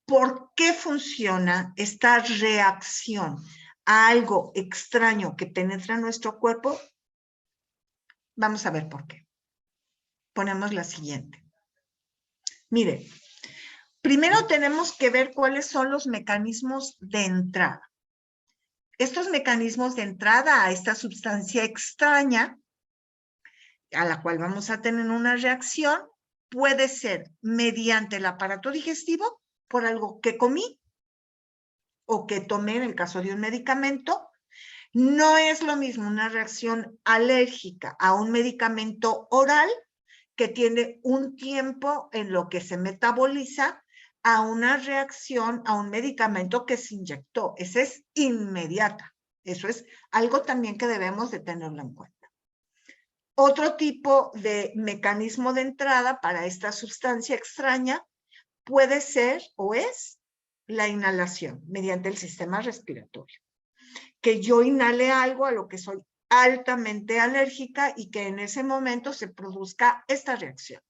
¿Por qué funciona esta reacción a algo extraño que penetra en nuestro cuerpo? Vamos a ver por qué. Ponemos la siguiente. Mire, primero tenemos que ver cuáles son los mecanismos de entrada. Estos mecanismos de entrada a esta sustancia extraña, a la cual vamos a tener una reacción, puede ser mediante el aparato digestivo, por algo que comí o que tomé en el caso de un medicamento. No es lo mismo una reacción alérgica a un medicamento oral que tiene un tiempo en lo que se metaboliza a una reacción a un medicamento que se inyectó. Esa es inmediata. Eso es algo también que debemos de tenerlo en cuenta. Otro tipo de mecanismo de entrada para esta sustancia extraña puede ser o es la inhalación mediante el sistema respiratorio. Que yo inhale algo a lo que soy altamente alérgica y que en ese momento se produzca esta reacción.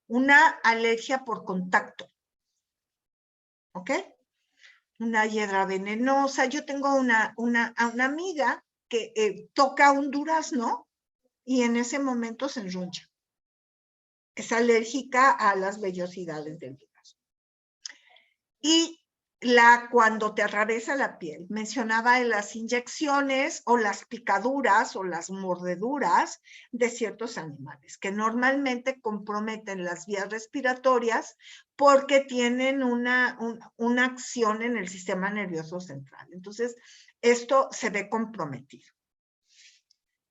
Una alergia por contacto. ¿Ok? Una hiedra venenosa. Yo tengo una amiga que toca un durazno y en ese momento se enroncha. Es alérgica a las vellosidades del durazno. Y cuando te atraviesa la piel, mencionaba en las inyecciones o las picaduras o las mordeduras de ciertos animales que normalmente comprometen las vías respiratorias porque tienen una acción en el sistema nervioso central. Entonces, esto se ve comprometido.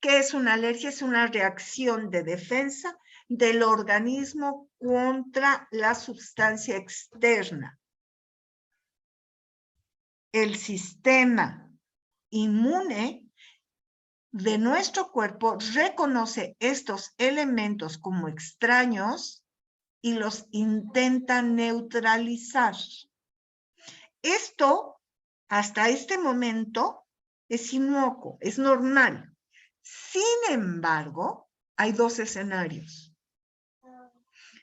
¿Qué es una alergia? Es una reacción de defensa del organismo contra la sustancia externa. El sistema inmune de nuestro cuerpo reconoce estos elementos como extraños y los intenta neutralizar. Esto, hasta este momento, es inocuo, es normal. Sin embargo, hay dos escenarios.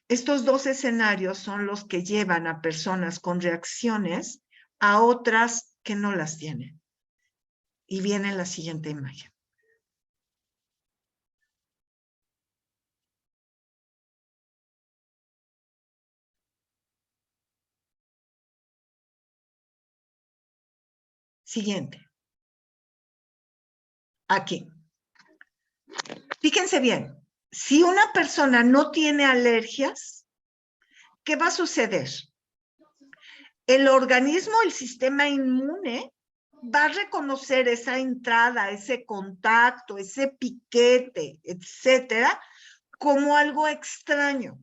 Estos dos escenarios son los que llevan a personas con reacciones a otras que no las tienen. Y viene la siguiente imagen. Siguiente. Aquí. Fíjense bien. Si una persona no tiene alergias, ¿qué va a suceder? El organismo, el sistema inmune, va a reconocer esa entrada, ese contacto, ese piquete, etcétera, como algo extraño.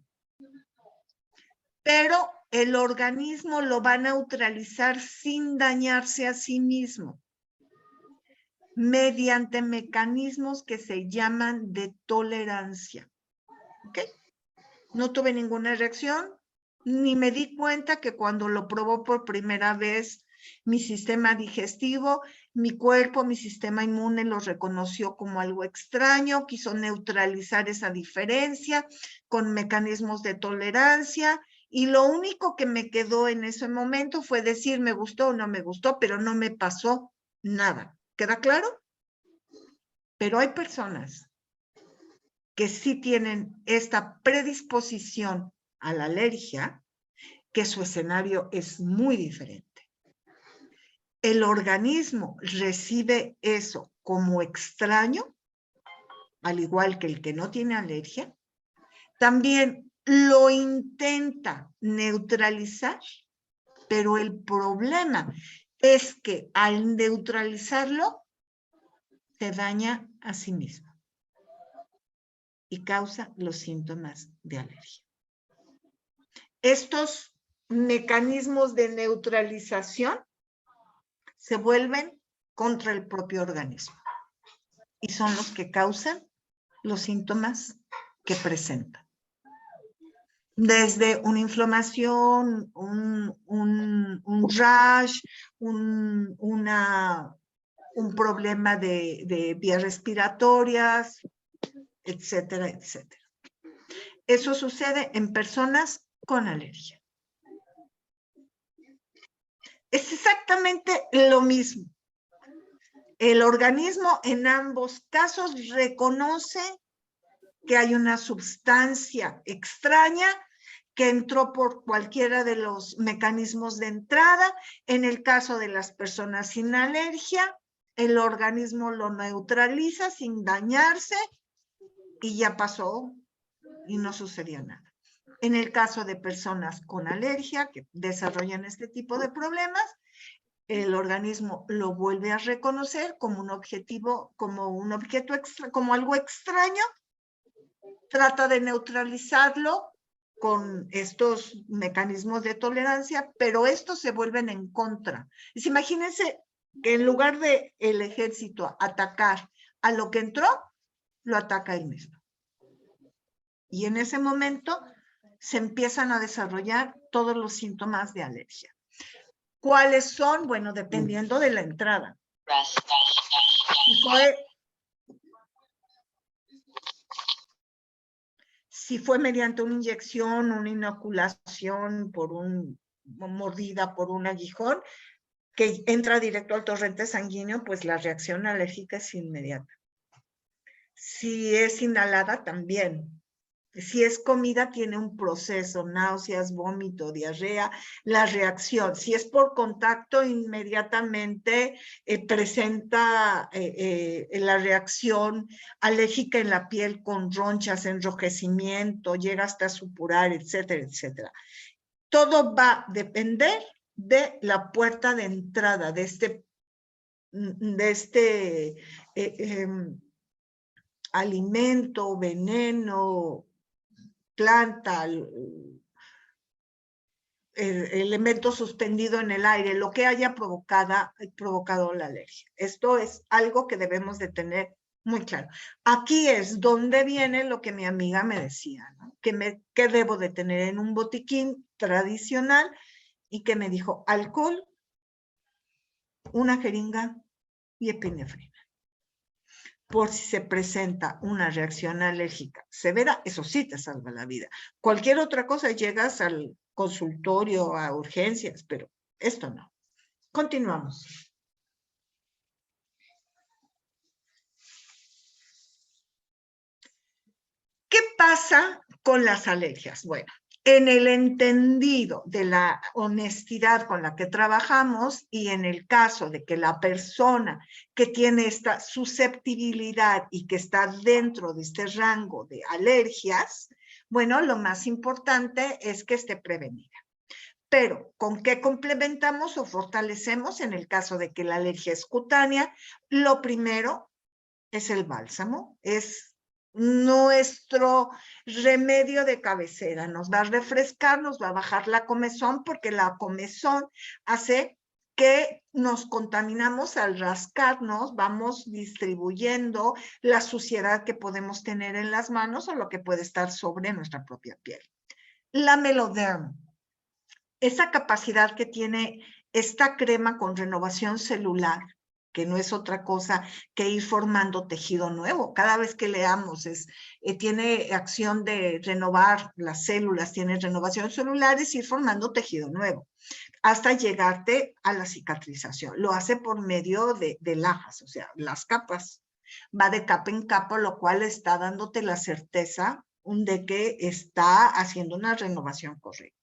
Pero el organismo lo va a neutralizar sin dañarse a sí mismo, mediante mecanismos que se llaman de tolerancia. ¿Ok? No tuve ninguna reacción, ni me di cuenta que cuando lo probó por primera vez mi sistema digestivo, mi cuerpo, mi sistema inmune lo reconoció como algo extraño, quiso neutralizar esa diferencia con mecanismos de tolerancia, y lo único que me quedó en ese momento fue decir me gustó o no me gustó, pero no me pasó nada. ¿Queda claro? Pero hay personas que sí tienen esta predisposición a la alergia, que su escenario es muy diferente. El organismo recibe eso como extraño, al igual que el que no tiene alergia. También lo intenta neutralizar, pero el problema es que al neutralizarlo, se daña a sí mismo y causa los síntomas de alergia. Estos mecanismos de neutralización se vuelven contra el propio organismo y son los que causan los síntomas que presentan. Desde una inflamación, un rash, un problema de vías respiratorias, etcétera, etcétera. Eso sucede en personas con alergia. Es exactamente lo mismo. El organismo en ambos casos reconoce que hay una sustancia extraña que entró por cualquiera de los mecanismos de entrada. En el caso de las personas sin alergia, el organismo lo neutraliza sin dañarse y ya pasó y no sucedió nada. En el caso de personas con alergia que desarrollan este tipo de problemas, el organismo lo vuelve a reconocer como un objetivo, como un objeto extra, como algo extraño, trata de neutralizarlo con estos mecanismos de tolerancia, pero estos se vuelven en contra. Imagínense que en lugar de el ejército atacar a lo que entró, lo ataca él mismo. Y en ese momento se empiezan a desarrollar todos los síntomas de alergia. ¿Cuáles son? Bueno, dependiendo de la entrada. Si fue mediante una inyección, una inoculación, por una mordida, por un aguijón, que entra directo al torrente sanguíneo, pues la reacción alérgica es inmediata. Si es inhalada, también. Si es comida, tiene un proceso, náuseas, vómito, diarrea, la reacción. Si es por contacto, inmediatamente presenta la reacción alérgica en la piel con ronchas, enrojecimiento, llega hasta supurar, etcétera, etcétera. Todo va a depender de la puerta de entrada, de este alimento, veneno, planta, elemento suspendido en el aire, lo que haya provocado la alergia. Esto es algo que debemos de tener muy claro. Aquí es donde viene lo que mi amiga me decía, ¿no? Que debo de tener en un botiquín tradicional, y que me dijo alcohol, una jeringa y epinefrina. Por si se presenta una reacción alérgica severa, eso sí te salva la vida. Cualquier otra cosa, llegas al consultorio, a urgencias, pero esto no. Continuamos. ¿Qué pasa con las alergias? Bueno, en el entendido de la honestidad con la que trabajamos, y en el caso de que la persona que tiene esta susceptibilidad y que está dentro de este rango de alergias, bueno, lo más importante es que esté prevenida. Pero, ¿con qué complementamos o fortalecemos en el caso de que la alergia es cutánea? Lo primero es el bálsamo, es nuestro remedio de cabecera. Nos va a refrescar, nos va a bajar la comezón, porque la comezón hace que nos contaminamos al rascarnos, vamos distribuyendo la suciedad que podemos tener en las manos o lo que puede estar sobre nuestra propia piel. La Meloderm, esa capacidad que tiene esta crema con renovación celular, que no es otra cosa que ir formando tejido nuevo. Cada vez que leamos, tiene acción de renovar las células, tiene renovación celular, es ir formando tejido nuevo, hasta llegarte a la cicatrización. Lo hace por medio de lajas, o sea, las capas. Va de capa en capa, lo cual está dándote la certeza de que está haciendo una renovación correcta.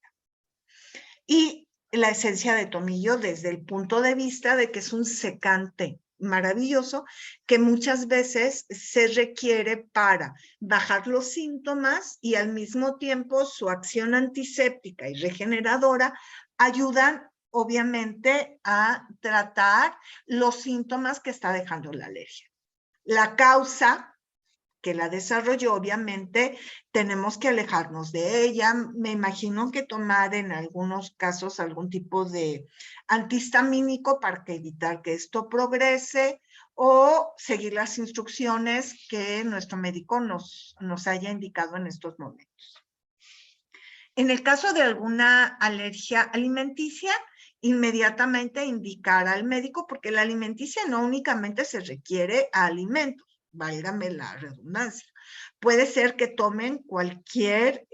Y la esencia de tomillo desde el punto de vista de que es un secante maravilloso que muchas veces se requiere para bajar los síntomas y al mismo tiempo su acción antiséptica y regeneradora ayudan obviamente a tratar los síntomas que está dejando la alergia. La causa que la desarrolló, obviamente, tenemos que alejarnos de ella. Me imagino que tomar en algunos casos algún tipo de antihistamínico para evitar que esto progrese o seguir las instrucciones que nuestro médico nos haya indicado en estos momentos. En el caso de alguna alergia alimenticia, inmediatamente indicar al médico, porque la alimenticia no únicamente se requiere a alimentos, válgame la redundancia. Puede ser que tomen cualquier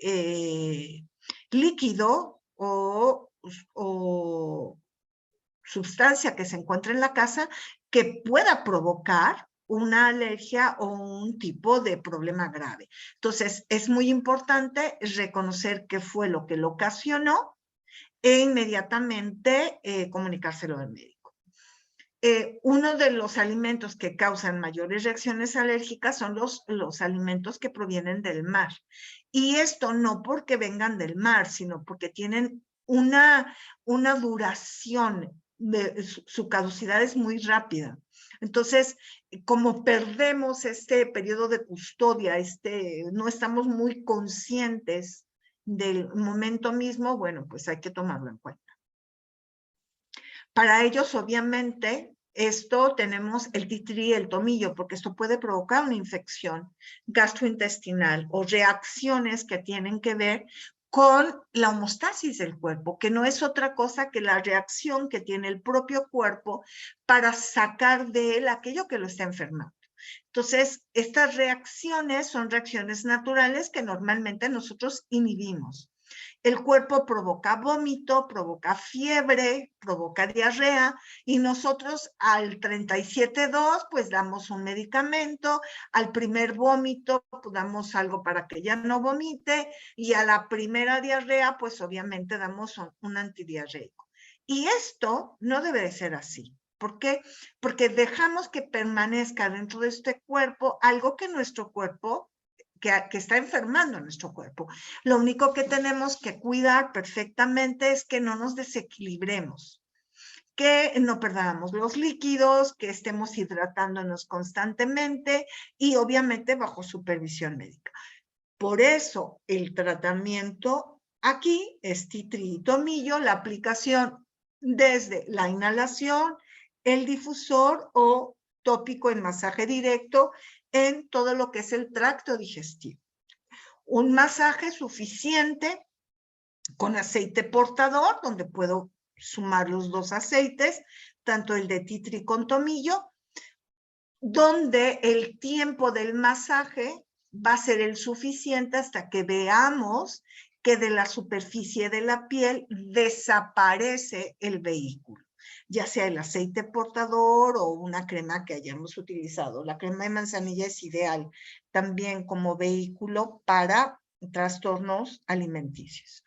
líquido o sustancia que se encuentre en la casa que pueda provocar una alergia o un tipo de problema grave. Entonces, es muy importante reconocer qué fue lo que lo ocasionó e inmediatamente comunicárselo al médico. Uno de los alimentos que causan mayores reacciones alérgicas son los alimentos que provienen del mar. Y esto no porque vengan del mar, sino porque tienen una duración, su caducidad es muy rápida. Entonces, como perdemos este periodo de custodia, no estamos muy conscientes del momento mismo, bueno, pues hay que tomarlo en cuenta. Para ellos, obviamente, tenemos el titri y el tomillo, porque esto puede provocar una infección gastrointestinal o reacciones que tienen que ver con la homeostasis del cuerpo, que no es otra cosa que la reacción que tiene el propio cuerpo para sacar de él aquello que lo está enfermando. Entonces, estas reacciones son reacciones naturales que normalmente nosotros inhibimos. El cuerpo provoca vómito, provoca fiebre, provoca diarrea y nosotros al 37.2 pues damos un medicamento, al primer vómito pues damos algo para que ya no vomite y a la primera diarrea pues obviamente damos un antidiarreico. Y esto no debe de ser así. ¿Por qué? Porque dejamos que permanezca dentro de este cuerpo algo que nuestro cuerpo que está enfermando a nuestro cuerpo. Lo único que tenemos que cuidar perfectamente es que no nos desequilibremos, que no perdamos los líquidos, que estemos hidratándonos constantemente y obviamente bajo supervisión médica. Por eso el tratamiento aquí es titri y tomillo, la aplicación desde la inhalación, el difusor o tópico en masaje directo en todo lo que es el tracto digestivo. Un masaje suficiente con aceite portador, donde puedo sumar los dos aceites, tanto el de titri con tomillo, donde el tiempo del masaje va a ser el suficiente hasta que veamos que de la superficie de la piel desaparece el vehículo, ya sea el aceite portador o una crema que hayamos utilizado. La crema de manzanilla es ideal también como vehículo para trastornos alimenticios.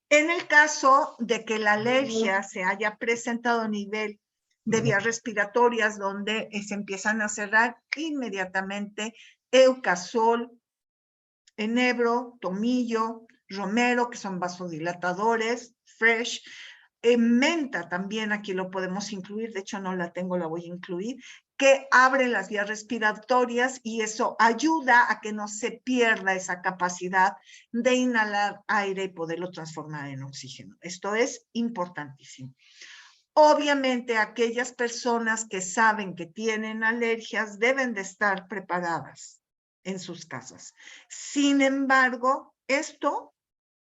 En el caso de que la alergia se haya presentado a nivel de vías respiratorias, donde se empiezan a cerrar inmediatamente eucasol, enebro, tomillo, romero, que son vasodilatadores, fresh. Menta también aquí lo podemos incluir, de hecho no la tengo, la voy a incluir, que abre las vías respiratorias y eso ayuda a que no se pierda esa capacidad de inhalar aire y poderlo transformar en oxígeno. Esto es importantísimo. Obviamente, aquellas personas que saben que tienen alergias deben de estar preparadas en sus casas. Sin embargo, esto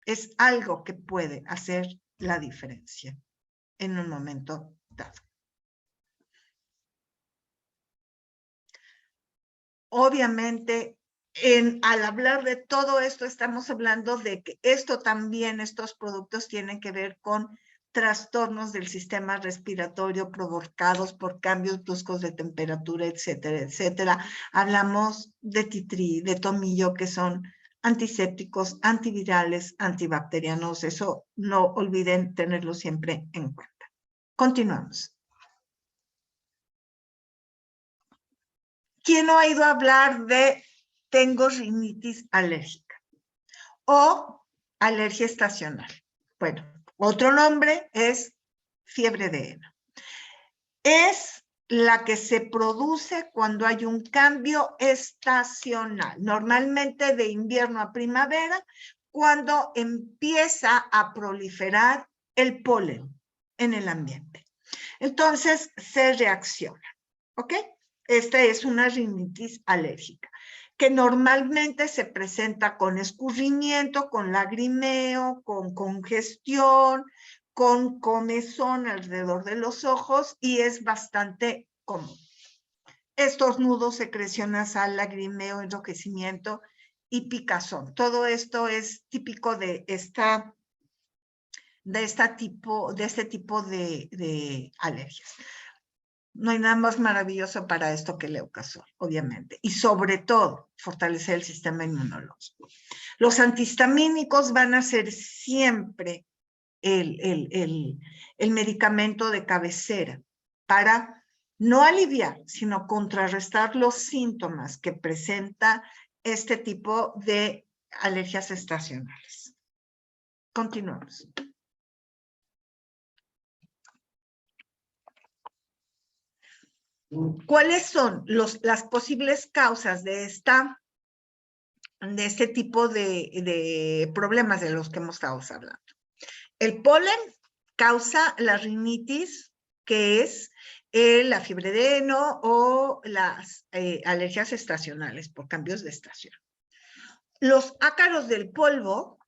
es algo que puede hacer la diferencia en un momento dado. Obviamente, al hablar de todo esto, estamos hablando de que esto también, estos productos tienen que ver con trastornos del sistema respiratorio provocados por cambios bruscos de temperatura, etcétera, etcétera. Hablamos de titri, de tomillo, que son antisépticos, antivirales, antibacterianos. Eso no olviden tenerlo siempre en cuenta. Continuamos. ¿Quién no ha ido a hablar de tengo rinitis alérgica o alergia estacional? Bueno, otro nombre es fiebre de heno. Es la que se produce cuando hay un cambio estacional, normalmente de invierno a primavera, cuando empieza a proliferar el polen en el ambiente. Entonces se reacciona, ¿ok? Esta es una rinitis alérgica, que normalmente se presenta con escurrimiento, con lagrimeo, con congestión, con comezón alrededor de los ojos y es bastante común. Estornudo, secreción nasal, lagrimeo, enrojecimiento y picazón. Todo esto es típico de este tipo de alergias. No hay nada más maravilloso para esto que el Leucazol, obviamente. Y sobre todo, fortalecer el sistema inmunológico. Los antihistamínicos van a ser siempre el medicamento de cabecera para no aliviar, sino contrarrestar los síntomas que presenta este tipo de alergias estacionales. Continuamos. ¿Cuáles son las posibles causas de este tipo de problemas de los que hemos estado hablando? El polen causa la rinitis, que es la fiebre de heno o las alergias estacionales por cambios de estación. Los ácaros del polvo,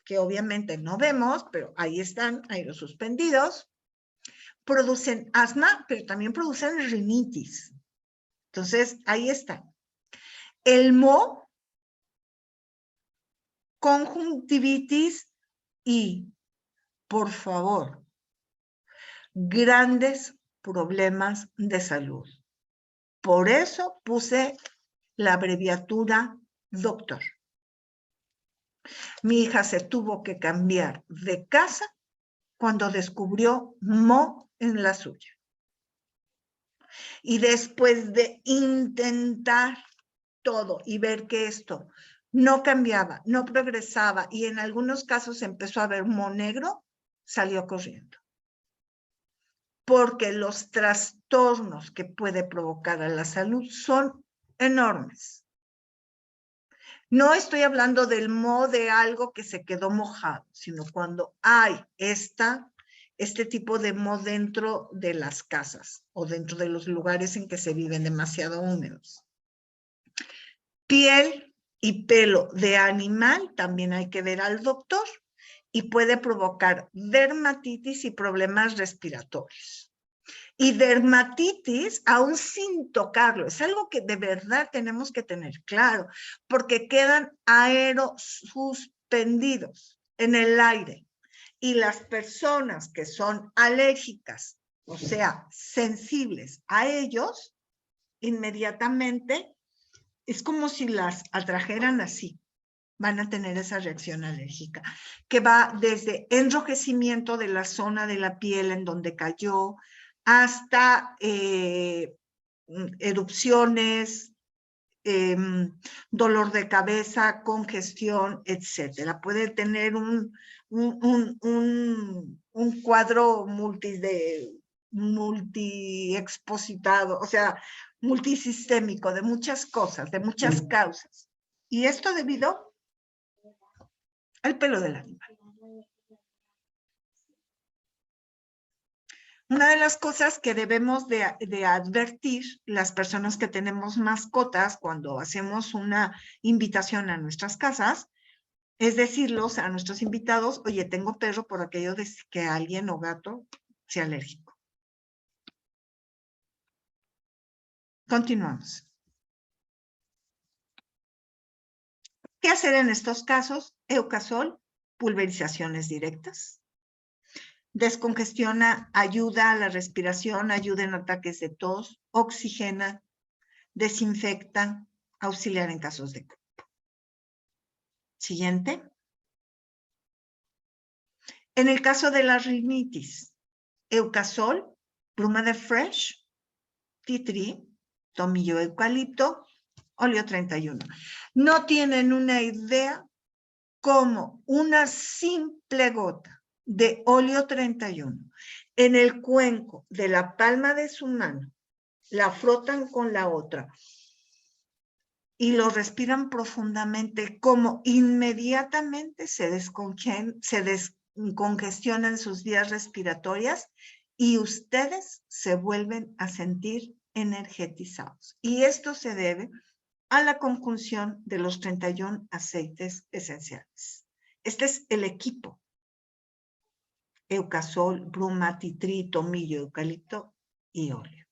que obviamente no vemos, pero ahí están, ahí los suspendidos, producen asma, pero también producen rinitis. Entonces, ahí está. El moho, conjuntivitis y, por favor, grandes problemas de salud. Por eso puse la abreviatura doctor. Mi hija se tuvo que cambiar de casa cuando descubrió moho en la suya. Y después de intentar todo y ver que esto no cambiaba, no progresaba y en algunos casos empezó a ver moho negro, salió corriendo. Porque los trastornos que puede provocar a la salud son enormes. No estoy hablando del moho de algo que se quedó mojado, sino cuando hay este tipo de moho dentro de las casas o dentro de los lugares en que se viven demasiado húmedos. Piel y pelo de animal, también hay que ver al doctor y puede provocar dermatitis y problemas respiratorios. Y dermatitis, aún sin tocarlo, es algo que de verdad tenemos que tener claro, porque quedan aerosuspendidos en el aire. Y las personas que son alérgicas, o sea, sensibles a ellos, inmediatamente es como si las atrajeran así. Van a tener esa reacción alérgica, que va desde enrojecimiento de la zona de la piel en donde cayó, hasta erupciones, dolor de cabeza, congestión, etcétera. Puede tener un cuadro multiexpositado, o sea, multisistémico, de muchas cosas, de muchas causas. Y esto debido al pelo del animal. Una de las cosas que debemos de advertir las personas que tenemos mascotas cuando hacemos una invitación a nuestras casas es decirlos a nuestros invitados, oye, tengo perro por aquello de que alguien o gato sea alérgico. Continuamos. ¿Qué hacer en estos casos? Eucasol, pulverizaciones directas. Descongestiona, ayuda a la respiración, ayuda en ataques de tos, oxigena, desinfecta, auxiliar en casos de gripe. Siguiente. En el caso de la rinitis, Eucasol, bruma de fresh, tea tree, tomillo eucalipto, óleo 31. No tienen una idea cómo una simple gota de óleo 31 en el cuenco de la palma de su mano, la frotan con la otra y lo respiran profundamente, como inmediatamente se descongestionan sus vías respiratorias y ustedes se vuelven a sentir energetizados. Y esto se debe a la conjunción de los 31 aceites esenciales. Este es el equipo. Eucasol, bruma, tea tree, tomillo, eucalipto y óleo.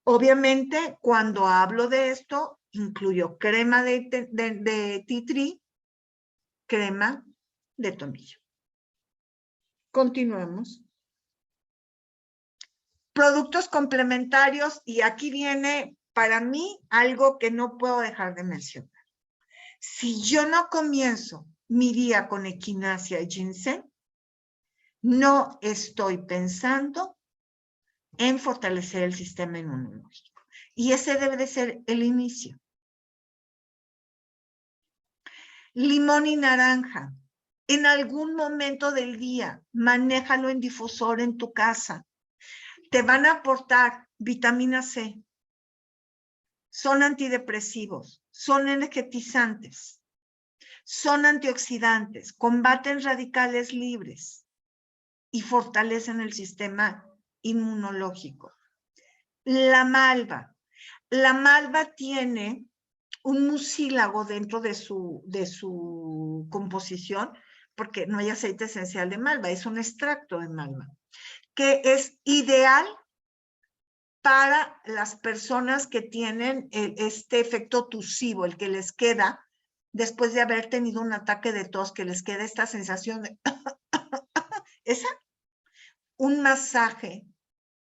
Obviamente, cuando hablo de esto, incluyo crema de tea tree, crema de tomillo. Continuamos. Productos complementarios, y aquí viene para mí algo que no puedo dejar de mencionar. Si yo no comienzo mi día con equinacia y ginseng, no estoy pensando en fortalecer el sistema inmunológico. Y ese debe de ser el inicio. Limón y naranja. En algún momento del día, manéjalo en difusor en tu casa. Te van a aportar vitamina C. Son antidepresivos, son energetizantes, son antioxidantes, combaten radicales libres y fortalecen el sistema inmunológico. La malva. La malva tiene un mucílago dentro de su composición, porque no hay aceite esencial de malva, es un extracto de malva, que es ideal para las personas que tienen este efecto tusivo, el que les queda después de haber tenido un ataque de tos, que les queda esta sensación de un masaje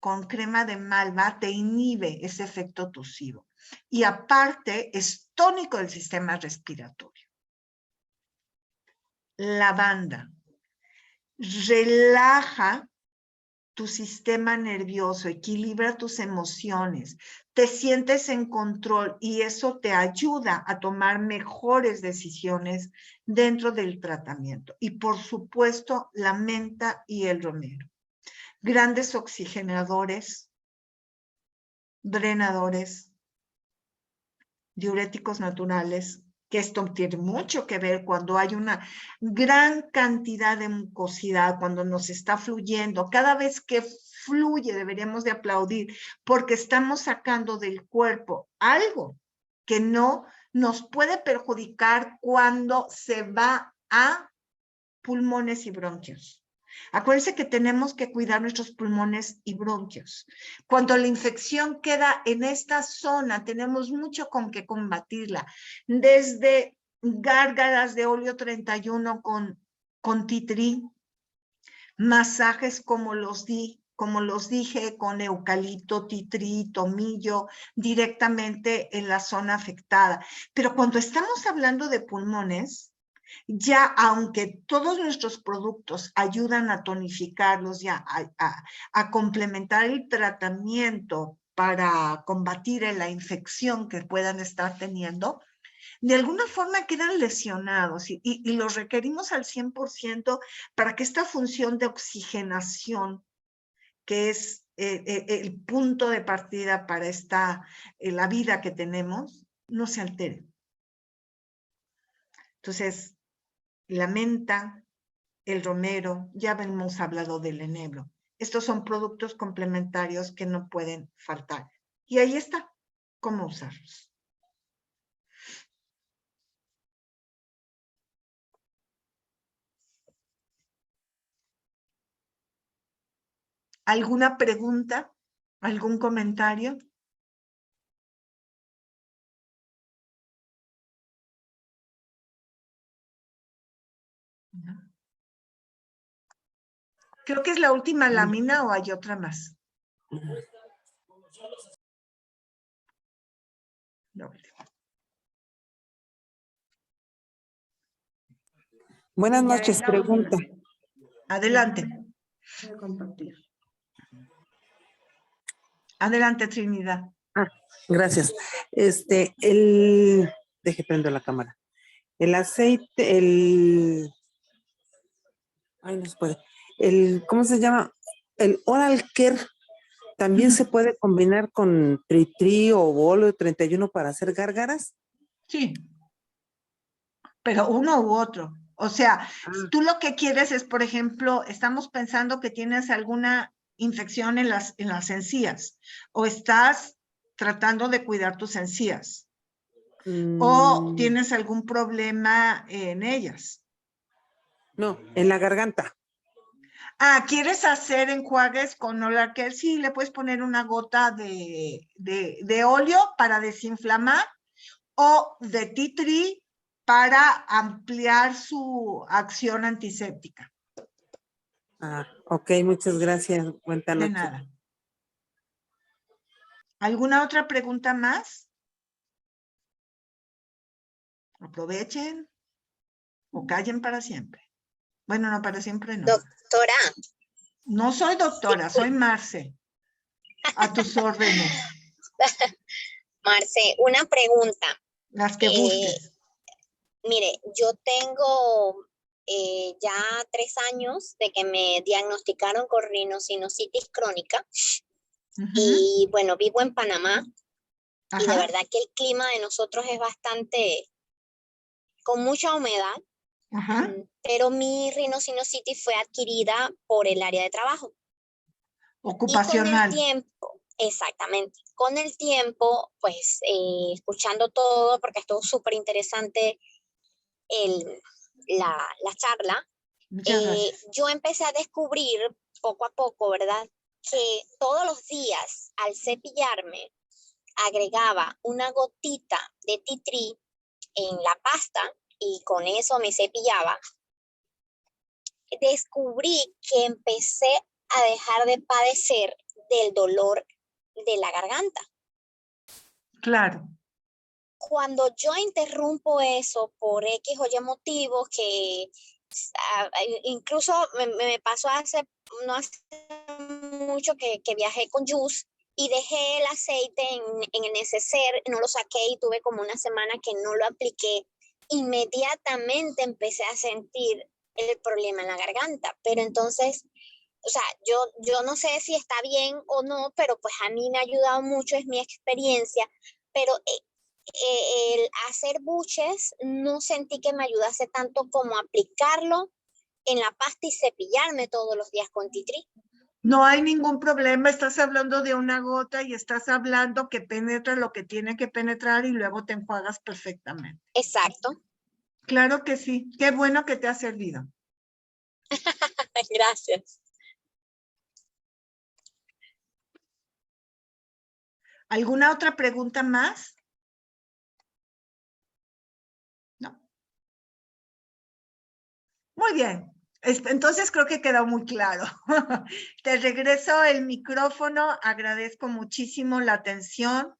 con crema de malva te inhibe ese efecto tusivo. Y aparte es tónico del sistema respiratorio. Lavanda relaja tu sistema nervioso, equilibra tus emociones, te sientes en control y eso te ayuda a tomar mejores decisiones dentro del tratamiento. Y por supuesto, la menta y el romero. Grandes oxigenadores, drenadores, diuréticos naturales, que esto tiene mucho que ver cuando hay una gran cantidad de mucosidad, cuando nos está fluyendo. Cada vez que fluye deberíamos de aplaudir porque estamos sacando del cuerpo algo que no nos puede perjudicar cuando se va a pulmones y bronquios. Acuérdense que tenemos que cuidar nuestros pulmones y bronquios. Cuando la infección queda en esta zona, tenemos mucho con que combatirla. Desde gárgaras de óleo 31 con tea tree, masajes como los dije, con eucalipto, tea tree, tomillo, directamente en la zona afectada. Pero cuando estamos hablando de pulmones, ya aunque todos nuestros productos ayudan a tonificarlos, ya a complementar el tratamiento para combatir la infección que puedan estar teniendo, de alguna forma quedan lesionados y los requerimos al 100% para que esta función de oxigenación, que es el punto de partida para la vida que tenemos, no se altere. Entonces, la menta, el romero, ya hemos hablado del enebro. Estos son productos complementarios que no pueden faltar. Y ahí está, cómo usarlos. ¿Alguna pregunta? ¿Algún comentario? ¿No? Creo que es la última lámina o hay otra más. No. Buenas Ya noches, es la pregunta. última. Adelante. Voy a compartir. Adelante, Trinidad. Gracias. Deje prendo la cámara. El aceite, ay, no se puede. ¿Cómo se llama? El Oral Care también se puede combinar con Tri o Bolo 31 para hacer gárgaras. Sí, pero uno u otro. O sea, tú lo que quieres es, por ejemplo, estamos pensando que tienes alguna infección en las encías o estás tratando de cuidar tus encías o tienes algún problema en ellas. No, en la garganta. ¿Quieres hacer enjuagues con Oral Care? Sí, le puedes poner una gota de óleo para desinflamar o de tea tree para ampliar su acción antiséptica. Ok, muchas gracias. Buena noche. De nada. ¿Alguna otra pregunta más? Aprovechen o callen para siempre. Bueno, no, para siempre no. Doctora. No soy doctora, soy Marce. A tus órdenes. Marce, una pregunta. Las que gustes. Mire, yo tengo ya 3 años de que me diagnosticaron con rinosinusitis crónica. Y bueno, vivo en Panamá. Y de verdad que el clima de nosotros es bastante, con mucha humedad. Pero mi rinosinusitis fue adquirida por el área de trabajo. Ocupacional. Y con el tiempo, exactamente, con el tiempo, pues escuchando todo, porque estuvo súper interesante la charla, yo empecé a descubrir poco a poco, ¿verdad? Que todos los días al cepillarme agregaba una gotita de tea tree en la pasta y con eso me cepillaba. Descubrí que empecé a dejar de padecer del dolor de la garganta. Claro. Cuando yo interrumpo eso por X o Y motivos, que incluso me pasó no hace mucho que viajé con Jus y dejé el aceite en el neceser, no lo saqué y tuve como una semana que no lo apliqué. Inmediatamente empecé a sentir el problema en la garganta, pero entonces, o sea, yo no sé si está bien o no, pero pues a mí me ha ayudado mucho, es mi experiencia, pero el hacer buches no sentí que me ayudase tanto como aplicarlo en la pasta y cepillarme todos los días con tea tree. No hay ningún problema, estás hablando de una gota y estás hablando que penetra lo que tiene que penetrar y luego te enjuagas perfectamente. Exacto. Claro que sí, qué bueno que te ha servido. Gracias. ¿Alguna otra pregunta más? No. Muy bien. Entonces creo que quedó muy claro. Te regreso el micrófono. Agradezco muchísimo la atención.